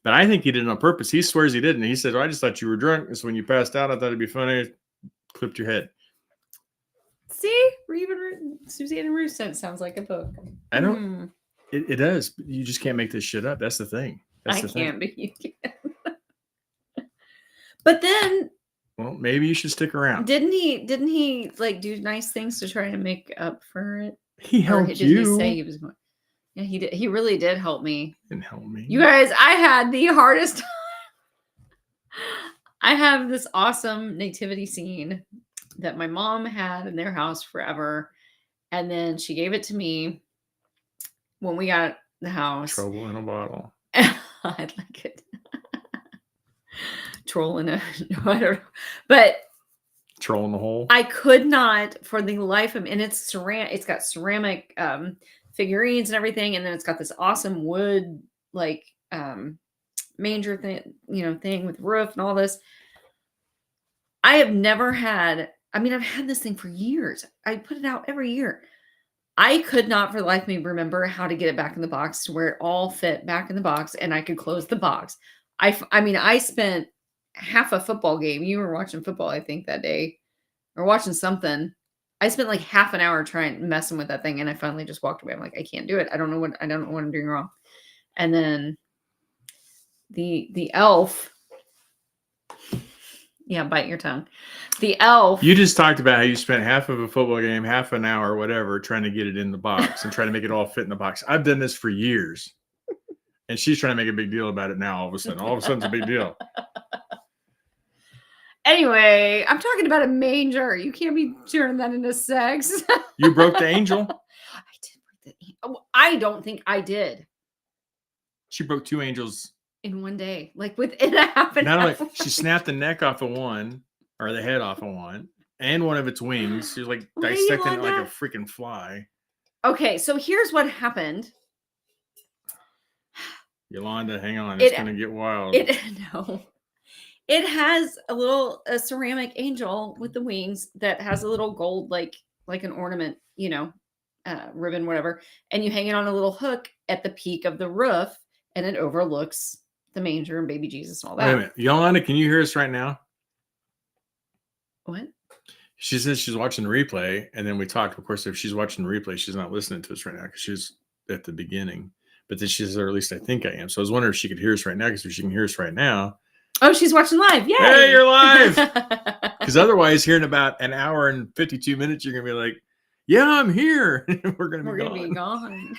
but I think he did it on purpose. He swears he didn't. He said, I just thought you were drunk. So when you passed out, I thought it'd be funny. Clipped your head. See, Suzanne and Ruth sounds like a book. I don't. It does. But you just can't make this shit up. That's the thing. I can't, but you can. But then, well, maybe you should stick around. Didn't he like do nice things to try to make up for it? He helped you. Did he say he was going? Yeah, he did. He really did help me. Didn't help me. You guys, I had the hardest time. I have this awesome nativity scene that my mom had in their house forever. And then she gave it to me when we got the house. Trouble in a bottle. I like it. Troll in a, I don't know. But troll in the hole. I could not for the life of me. And it's got ceramic figurines and everything. And then it's got this awesome wood, like manger thing, thing with roof and all this. I have never had I mean, I've had this thing for years. I put it out every year. I could not for the life of me remember how to get it back in the box to where it all fit back in the box and I could close the box. I mean, I spent half a football game. You were watching football, I think, that day, or watching something. I spent like half an hour trying messing with that thing, and I finally just walked away. I'm like, I can't do it. I don't know what I'm doing wrong. And then the elf, yeah, bite your tongue. The elf. You just talked about how you spent half of a football game, half an hour, whatever, trying to get it in the box and trying to make it all fit in the box. I've done this for years. And she's trying to make a big deal about it now. All of a sudden it's a big deal. Anyway, I'm talking about a manger. You can't be turning that into sex. You broke the angel? I did break the angel. I don't think I did. She broke 2 angels in one day, like within a half an hour. Not only she snapped the neck off of one, or the head off of one, and one of its wings. She was like dissecting it like a freaking fly. Okay, so here's what happened. Yolanda, hang on. It's going to get wild. No. It has a ceramic angel with the wings that has a little gold, like an ornament, ribbon, whatever. And you hang it on a little hook at the peak of the roof, and it overlooks the manger and baby Jesus and all that. Wait a minute. Yolanda, can you hear us right now? What? She says she's watching the replay, and then we talked. Of course, if she's watching the replay, she's not listening to us right now because she's at the beginning. But then she says, or at least I think I am. So I was wondering if she could hear us right now, because if she can hear us right now. Oh, she's watching live. Yay! Hey, you're live. Because otherwise, here in about an hour and 52 minutes, you're going to be like, yeah, I'm here. We're going to be gone.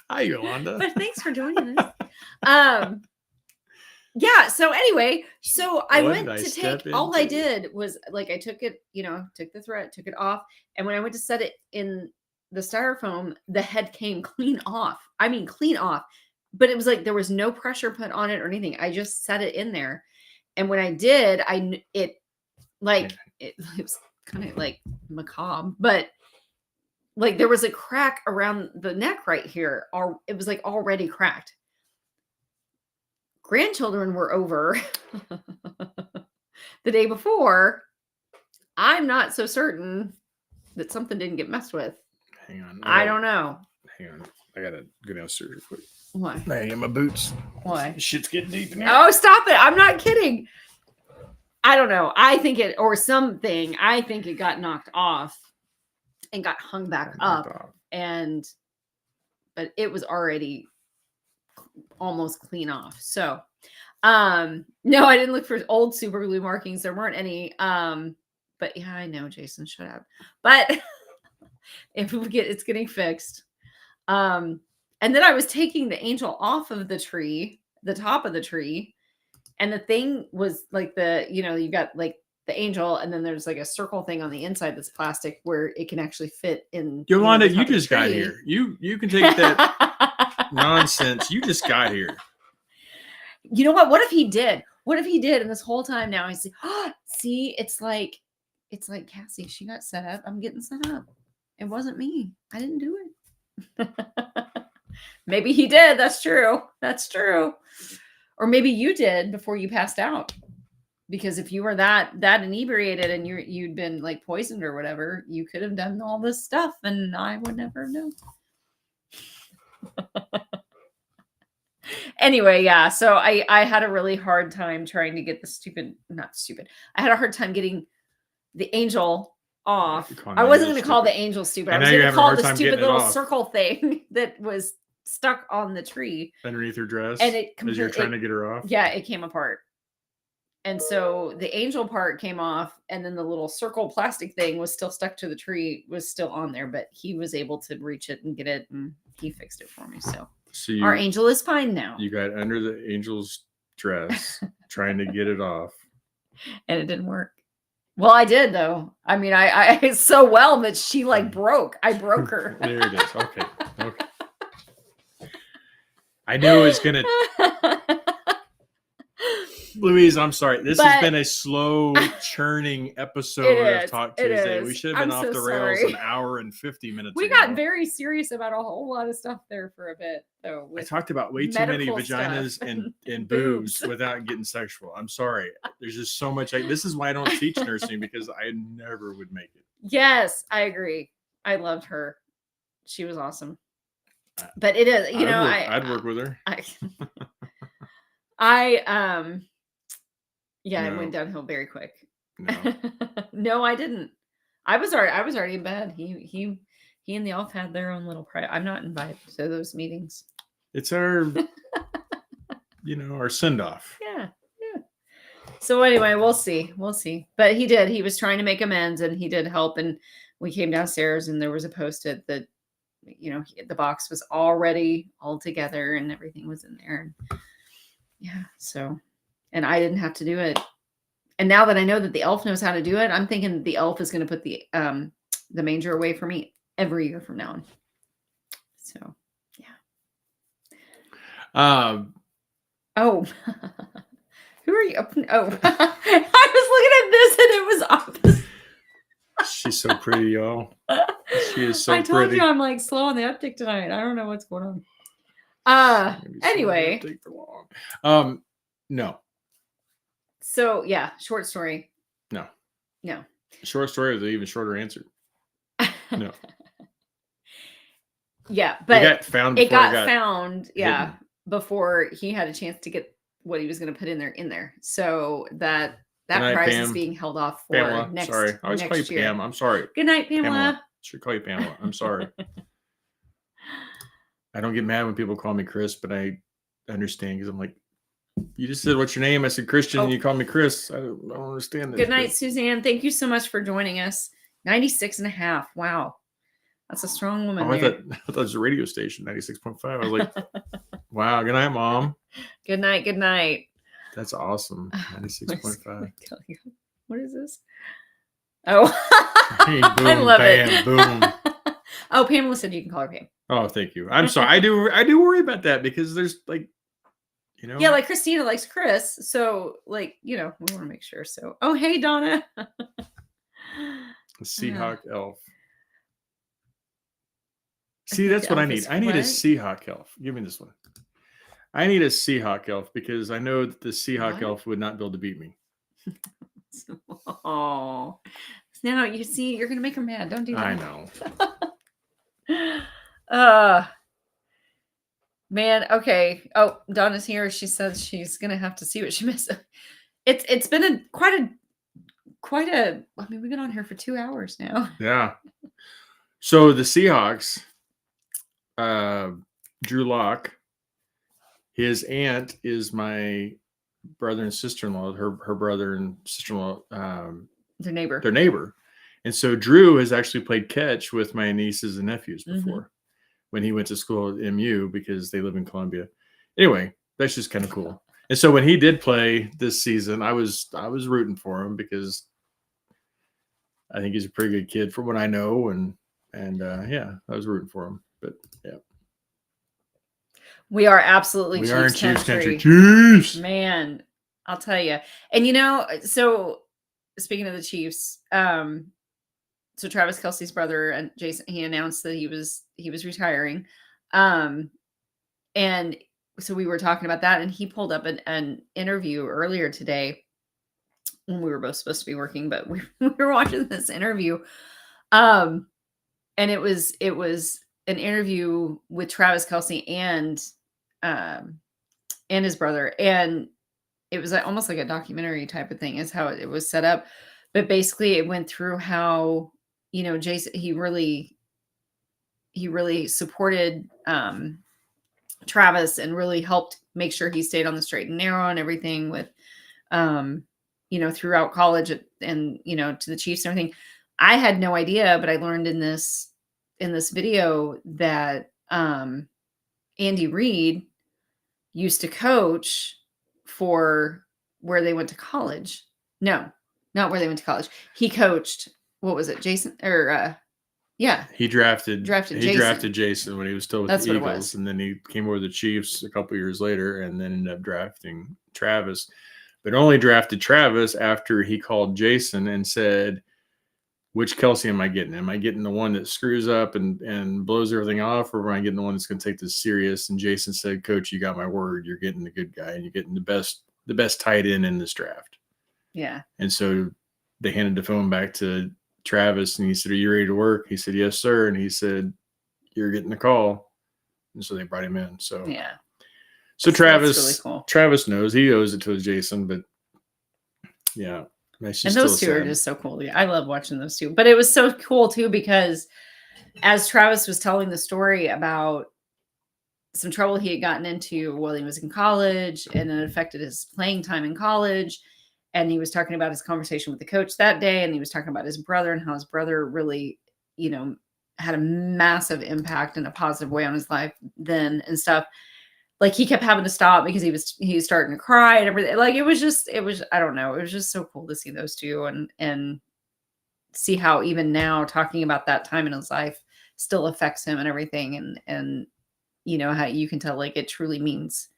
Hi, Yolanda. But thanks for joining us. Yeah. So anyway, I went to take, all I did was like, I took it, took the thread, took it off. And when I went to set it in the styrofoam, the head came clean off. I mean, clean off. But it was like there was no pressure put on it or anything. I just set it in there. And when I did, it was kind of like macabre, but like there was a crack around the neck right here. It was like already cracked. Grandchildren were over the day before. I'm not so certain that something didn't get messed with. Hang on. I don't know. Hang on. I got to go downstairs real quick. Why? Hang on my boots. Why? Shit's getting deep in here. Oh, stop it. I'm not kidding. I don't know. I think it got knocked off and got hung back up. But it was already almost clean off. So, no, I didn't look for old super glue markings. There weren't any. But yeah, I know, Jason, shut up. But it's getting fixed. And then I was taking the angel off of the tree, the top of the tree, and the thing was like you got like the angel, and then there's like a circle thing on the inside that's plastic where it can actually fit in. Yolanda, you just got here. You can take that nonsense. You just got here. You know what? What if he did? What if he did? And this whole time now I see, see, it's like Cassie, she got set up. I'm getting set up. It wasn't me. I didn't do it. Maybe he did. That's true. That's true. Or maybe you did before you passed out. Because if you were that inebriated and you'd been like poisoned or whatever, you could have done all this stuff and I would never know. Anyway, yeah. So I had a really hard time trying to get I had a hard time getting the angel off. I wasn't going to call the angel stupid. I was going to call the stupid little circle thing that was stuck on the tree underneath her dress, and as you're trying to get her off. Yeah, it came apart, and so the angel part came off, and then the little circle plastic thing was still stuck to the tree, was still on there, but he was able to reach it and get it, and he fixed it for me. So our angel is fine now. You got under the angel's dress trying to get it off, and it didn't work. Well, I did though. I mean, I so well that she like broke. I broke her. There it is. Okay. I knew it was gonna. Louise, I'm sorry. This has But- been a slow churning episode It of is, Talk it Tuesday. We is. should have been I'm off so the rails sorry. an hour and 50 minutes We ago. got very serious about a whole lot of stuff there for a bit, though. I With talked about way too many medical vaginas stuff and boobs. boobs without getting sexual. I'm sorry. There's just so much. This is why I don't teach nursing, because I never would make it. Yes, I agree. I loved her. She was awesome. But it is, I'd work with her. It No. went downhill very quick. No. No, I didn't. I was already in bed. He and the elf had their own little private. I'm not invited to those meetings. It's our, our send off. Yeah. So anyway, we'll see. But he did. He was trying to make amends, and he did help. And we came downstairs, and there was a Post-it that, the box was already all together, and everything was in there. And yeah. So, and I didn't have to do it. And now that I know that the elf knows how to do it, I'm thinking the elf is going to put the manger away for me every year from now on. So, yeah. Oh. Who are you? Oh, I was looking at this and it was opposite. She's so pretty, y'all. She is so I told pretty. you I'm like slow on the uptick tonight. I don't know what's going on. Anyway. Take for long. No. So yeah, short story. No. No. Short story with an even shorter answer. No. Yeah, but it got found. It got found. Yeah, hidden. Before he had a chance to get what he was going to put in there. So that night, prize Pam. is being held off for Pamela. next. Sorry, I always call you year. Pam. I'm sorry. Good night, Pamela. Should call you Pamela. I'm sorry. I don't get mad when people call me Chris, but I understand, because I'm like, you just said, what's your name? I said Christian, and you call me Chris. I don't understand this. Good night, Suzanne. Thank you so much for joining us. 96.5. Wow. That's a strong woman. I thought it was a radio station, 96.5. I was like, wow, good night, Mom. Good night. Good night. That's awesome. 96.5. What is this? Oh, Hey, boom, I love bam, it. Boom. Oh, Pamela said you can call her Pam. Oh, thank you. I'm sorry. I do worry about that, because there's Yeah, like Christina likes Chris. So we want to make sure. So, oh, hey, Donna. The Seahawk elf. See, that's what I need. I need a Seahawk elf. Give me this one. I need a Seahawk elf, because I know that the Seahawk elf would not be able to beat me. Oh, now you see, you're gonna make her mad. Don't do that. I know. Man. Okay. Oh, Donna's here. She says she's gonna have to see what she missed. It's been quite a. I mean, we've been on here for 2 hours now. Yeah. So the Seahawks, Drew Lock, his aunt is my brother and sister-in-law. Her brother and sister-in-law, Their neighbor. Their neighbor. And so Drew has actually played catch with my nieces and nephews before, when he went to school at MU, because they live in Columbia. Anyway, that's just kind of cool. And so when he did play this season, I was rooting for him, because I think he's a pretty good kid from what I know, and yeah, I was rooting for him. But yeah, we are absolutely we Chiefs are in Chiefs country. Chiefs, man. I'll tell you. And so speaking of the Chiefs, so Travis Kelce's brother and Jason, he announced that he was retiring, and so we were talking about that, and he pulled up an interview earlier today when we were both supposed to be working, but we were watching this interview, and it was an interview with Travis Kelce and his brother, and it was almost like a documentary type of thing is how it was set up. But basically it went through how, Jason, he really supported Travis and really helped make sure he stayed on the straight and narrow and everything with, throughout college and, to the Chiefs and everything. I had no idea, but I learned in this video that Andy Reid used to coach for where they went to college. No, not where they went to college. He coached, what was it, Jason? Or yeah. He drafted Jason when he was still with the Eagles, and then he came over to the Chiefs a couple years later, and then ended up drafting Travis. but only drafted Travis after he called Jason and said, which Kelsey am I getting? Am I getting the one that screws up and blows everything off, or am I getting the one that's going to take this serious? And Jason said, Coach, you got my word. You're getting the good guy, and you're getting the best tight end in this draft. Yeah. And so they handed the phone back to Travis, and he said, are you ready to work? He said, yes, sir. And he said, you're getting the call. And so they brought him in. So yeah. So Travis, really cool. Travis knows he owes it to his Jason, but yeah. And those two are just so cool. I love watching those two. But it was so cool too, because as Travis was telling the story about some trouble he had gotten into while he was in college, and it affected his playing time in college. And he was talking about his conversation with the coach that day, and he was talking about his brother and how his brother really, had a massive impact in a positive way on his life then and stuff. Like, he kept having to stop because he was starting to cry and everything. Like, it was I don't know. It was just so cool to see those two and see how even now talking about that time in his life still affects him and everything. And how you can tell, like, it truly means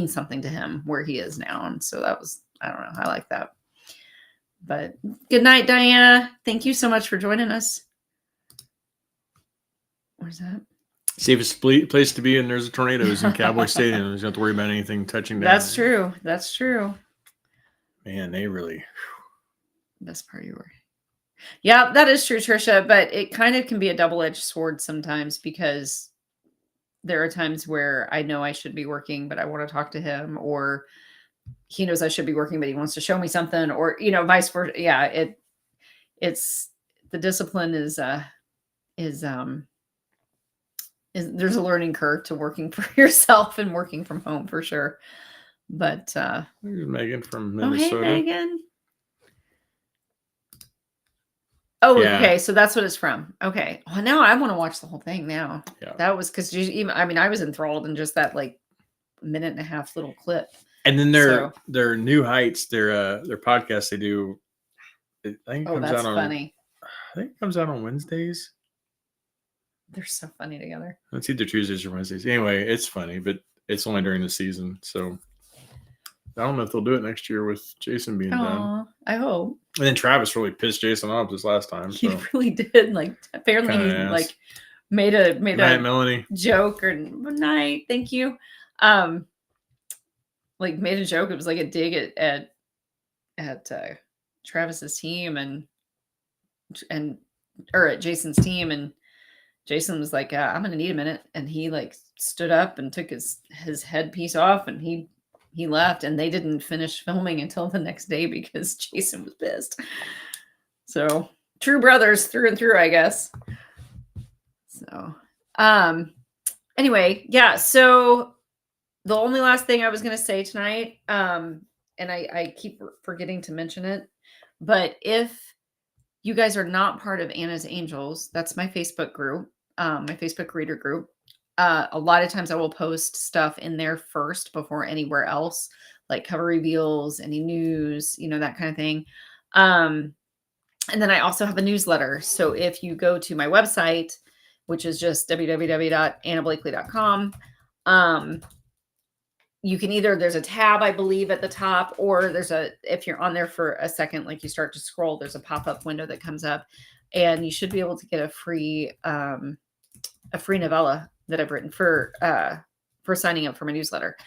something to him where he is now. And so that was, I don't know. I like that. But good night, Diana. Thank you so much for joining us. Where's that? Safest place to be, and there's tornadoes in Cowboy Stadium. You don't have to worry about anything touching down. That's true. That's true. Man, they really. Best part of your work. Yeah, that is true, Trisha. But it kind of can be a double-edged sword sometimes, because there are times where I know I should be working, but I want to talk to him, or he knows I should be working, but he wants to show me something, or vice versa. Yeah, it's the discipline is there's a learning curve to working for yourself and working from home for sure. But there's Megan from Minnesota. Oh, hey, Megan. Oh, yeah. Okay. So that's what it's from. Okay. Well, now I want to watch the whole thing now. Yeah. That was because I was enthralled in just that like minute and a half little clip. And then their New Heights, their podcast they do. I think it comes out on. Funny. I think it comes out on Wednesdays. They're so funny together. It's either Tuesdays or Wednesdays. Anyway, it's funny, but it's only during the season. So I don't know if they'll do it next year with Jason being done. I hope. And then Travis really pissed Jason off this last time. So. He really did. Like, apparently he like made a Melanie. Joke or good night. Thank you. Like made a joke. It was like a dig at Travis's team or at Jason's team, and Jason was like, I'm gonna need a minute, and he like stood up and took his headpiece off, and he left, and they didn't finish filming until the next day because Jason was pissed. So true brothers through and through, I guess. So anyway, yeah, so the only last thing I was going to say tonight, and I keep forgetting to mention it, but if you guys are not part of Anna's Angels, that's my Facebook group, my Facebook reader group. A lot of times I will post stuff in there first before anywhere else, like cover reveals, any news, that kind of thing. And then I also have a newsletter. So if you go to my website, which is just www.annablakely.com, you can there's a tab, I believe, at the top, or if you're on there for a second, like you start to scroll, there's a pop-up window that comes up, and you should be able to get a free novella that I've written for signing up for my newsletter.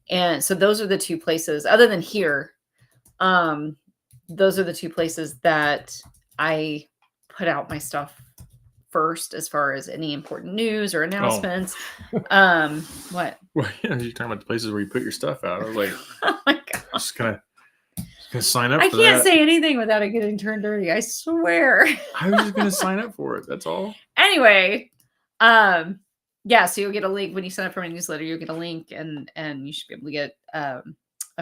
And so those are the two places, other than here, those are the two places that I put out my stuff first, as far as any important news or announcements. What? Well, yeah, you're talking about the places where you put your stuff out. I was like, oh my God. Just gonna sign up for that. I can't say anything without it getting turned dirty. I swear. I was just gonna sign up for it. That's all. Anyway, yeah, so you'll get a link when you sign up for my newsletter. You'll get a link, and you should be able to get a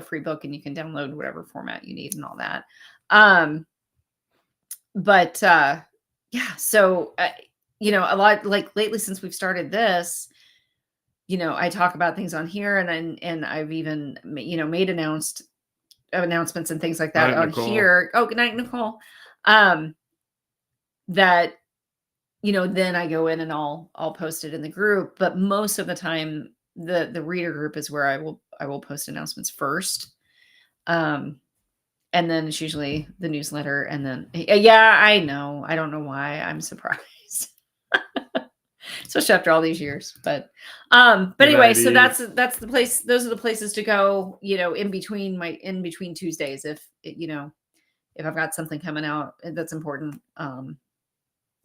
free book, and you can download whatever format you need and all that. But yeah, so a lot, like lately since we've started this, I talk about things on here, and I've even made announcements and things like that on Nicole. Here. Oh, good night, Nicole. That then I go in and I'll post it in the group, but most of the time the reader group is where I will post announcements first. And then it's usually the newsletter. And then, yeah, I know. I don't know why. I'm surprised. Especially after all these years. But anyway, so that's the place. Those are the places to go, in between Tuesdays. If I've got something coming out that's important.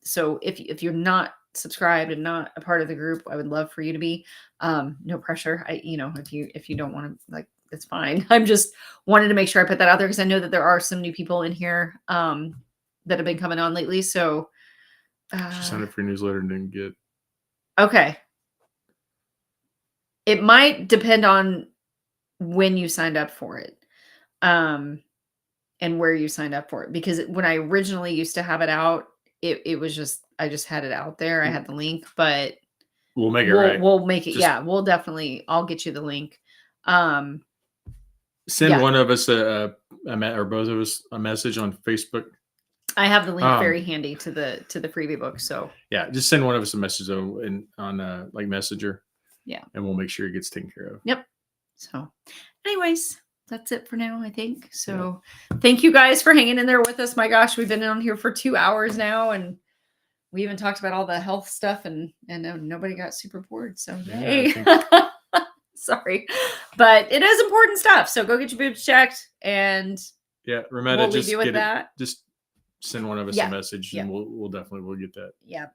So if you're not subscribed and not a part of the group, I would love for you to be. No pressure. If you don't want to, like, it's fine. I'm just wanted to make sure I put that out there because I know that there are some new people in here that have been coming on lately. So She signed up for your newsletter and didn't get. Okay. It might depend on when you signed up for it. And where you signed up for it. Because when I originally used to have it out, it was just, I just had it out there. I had the link, but we'll make it right. We'll make it. We'll definitely, I'll get you the link. Send one of us or both of us a message on Facebook. I have the link very handy to the freebie book. So yeah, just send one of us a message on like Messenger. Yeah. And we'll make sure it gets taken care of. Yep. So anyways, that's it for now, I think. So Thank you guys for hanging in there with us. My gosh, we've been on here for 2 hours now, and we even talked about all the health stuff, and nobody got super bored. So yay. Sorry, but it is important stuff. So go get your boobs checked, and Rametta, we'll leave you with that. Just send one of us a message, and we'll definitely get that. Yeah.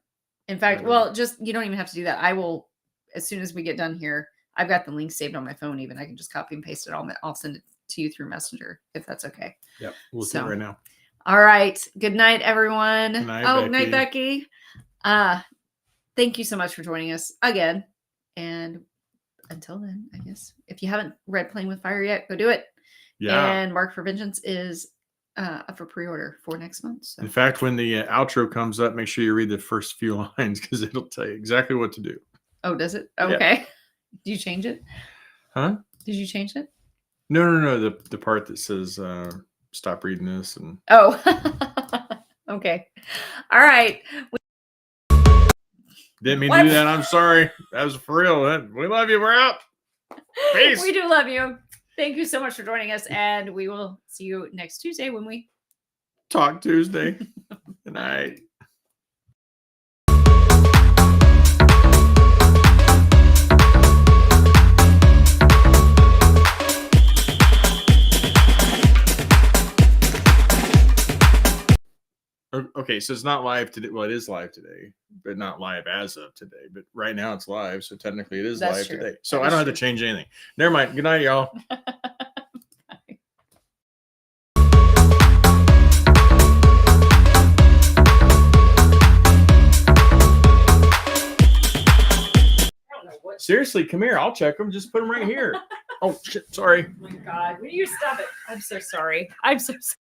In fact, just you don't even have to do that. I will, as soon as we get done here. I've got the link saved on my phone. Even I can just copy and paste it. I'll send it to you through Messenger if that's okay. Yep, we'll do it right now. All right. Good night, everyone. Good night, night, Becky. Thank you so much for joining us again. And until then, I guess if you haven't read Playing with Fire yet, go do it. Yeah. And Mark for Vengeance is up for pre-order for next month. So. In fact, when the outro comes up, make sure you read the first few lines because it'll tell you exactly what to do. Oh, does it? Okay. Yeah. Did you change it? Huh? Did you change it? No. The part that says stop reading this and. Oh. Okay. All right. Didn't mean to do that. I'm sorry. That was for real. We love you. We're out. Peace. We do love you. Thank you so much for joining us, and we will see you next Tuesday when we talk Tuesday. Good night. Okay, so it's not live today. Well, it is live today, but not live as of today. But right now it's live, so technically it is live today. So I don't have to change anything. Never mind. Good night, y'all. Seriously, come here. I'll check them. Just put them right here. Oh, shit. Sorry. Oh, my God. Will you stop it? I'm so sorry. I'm so sorry.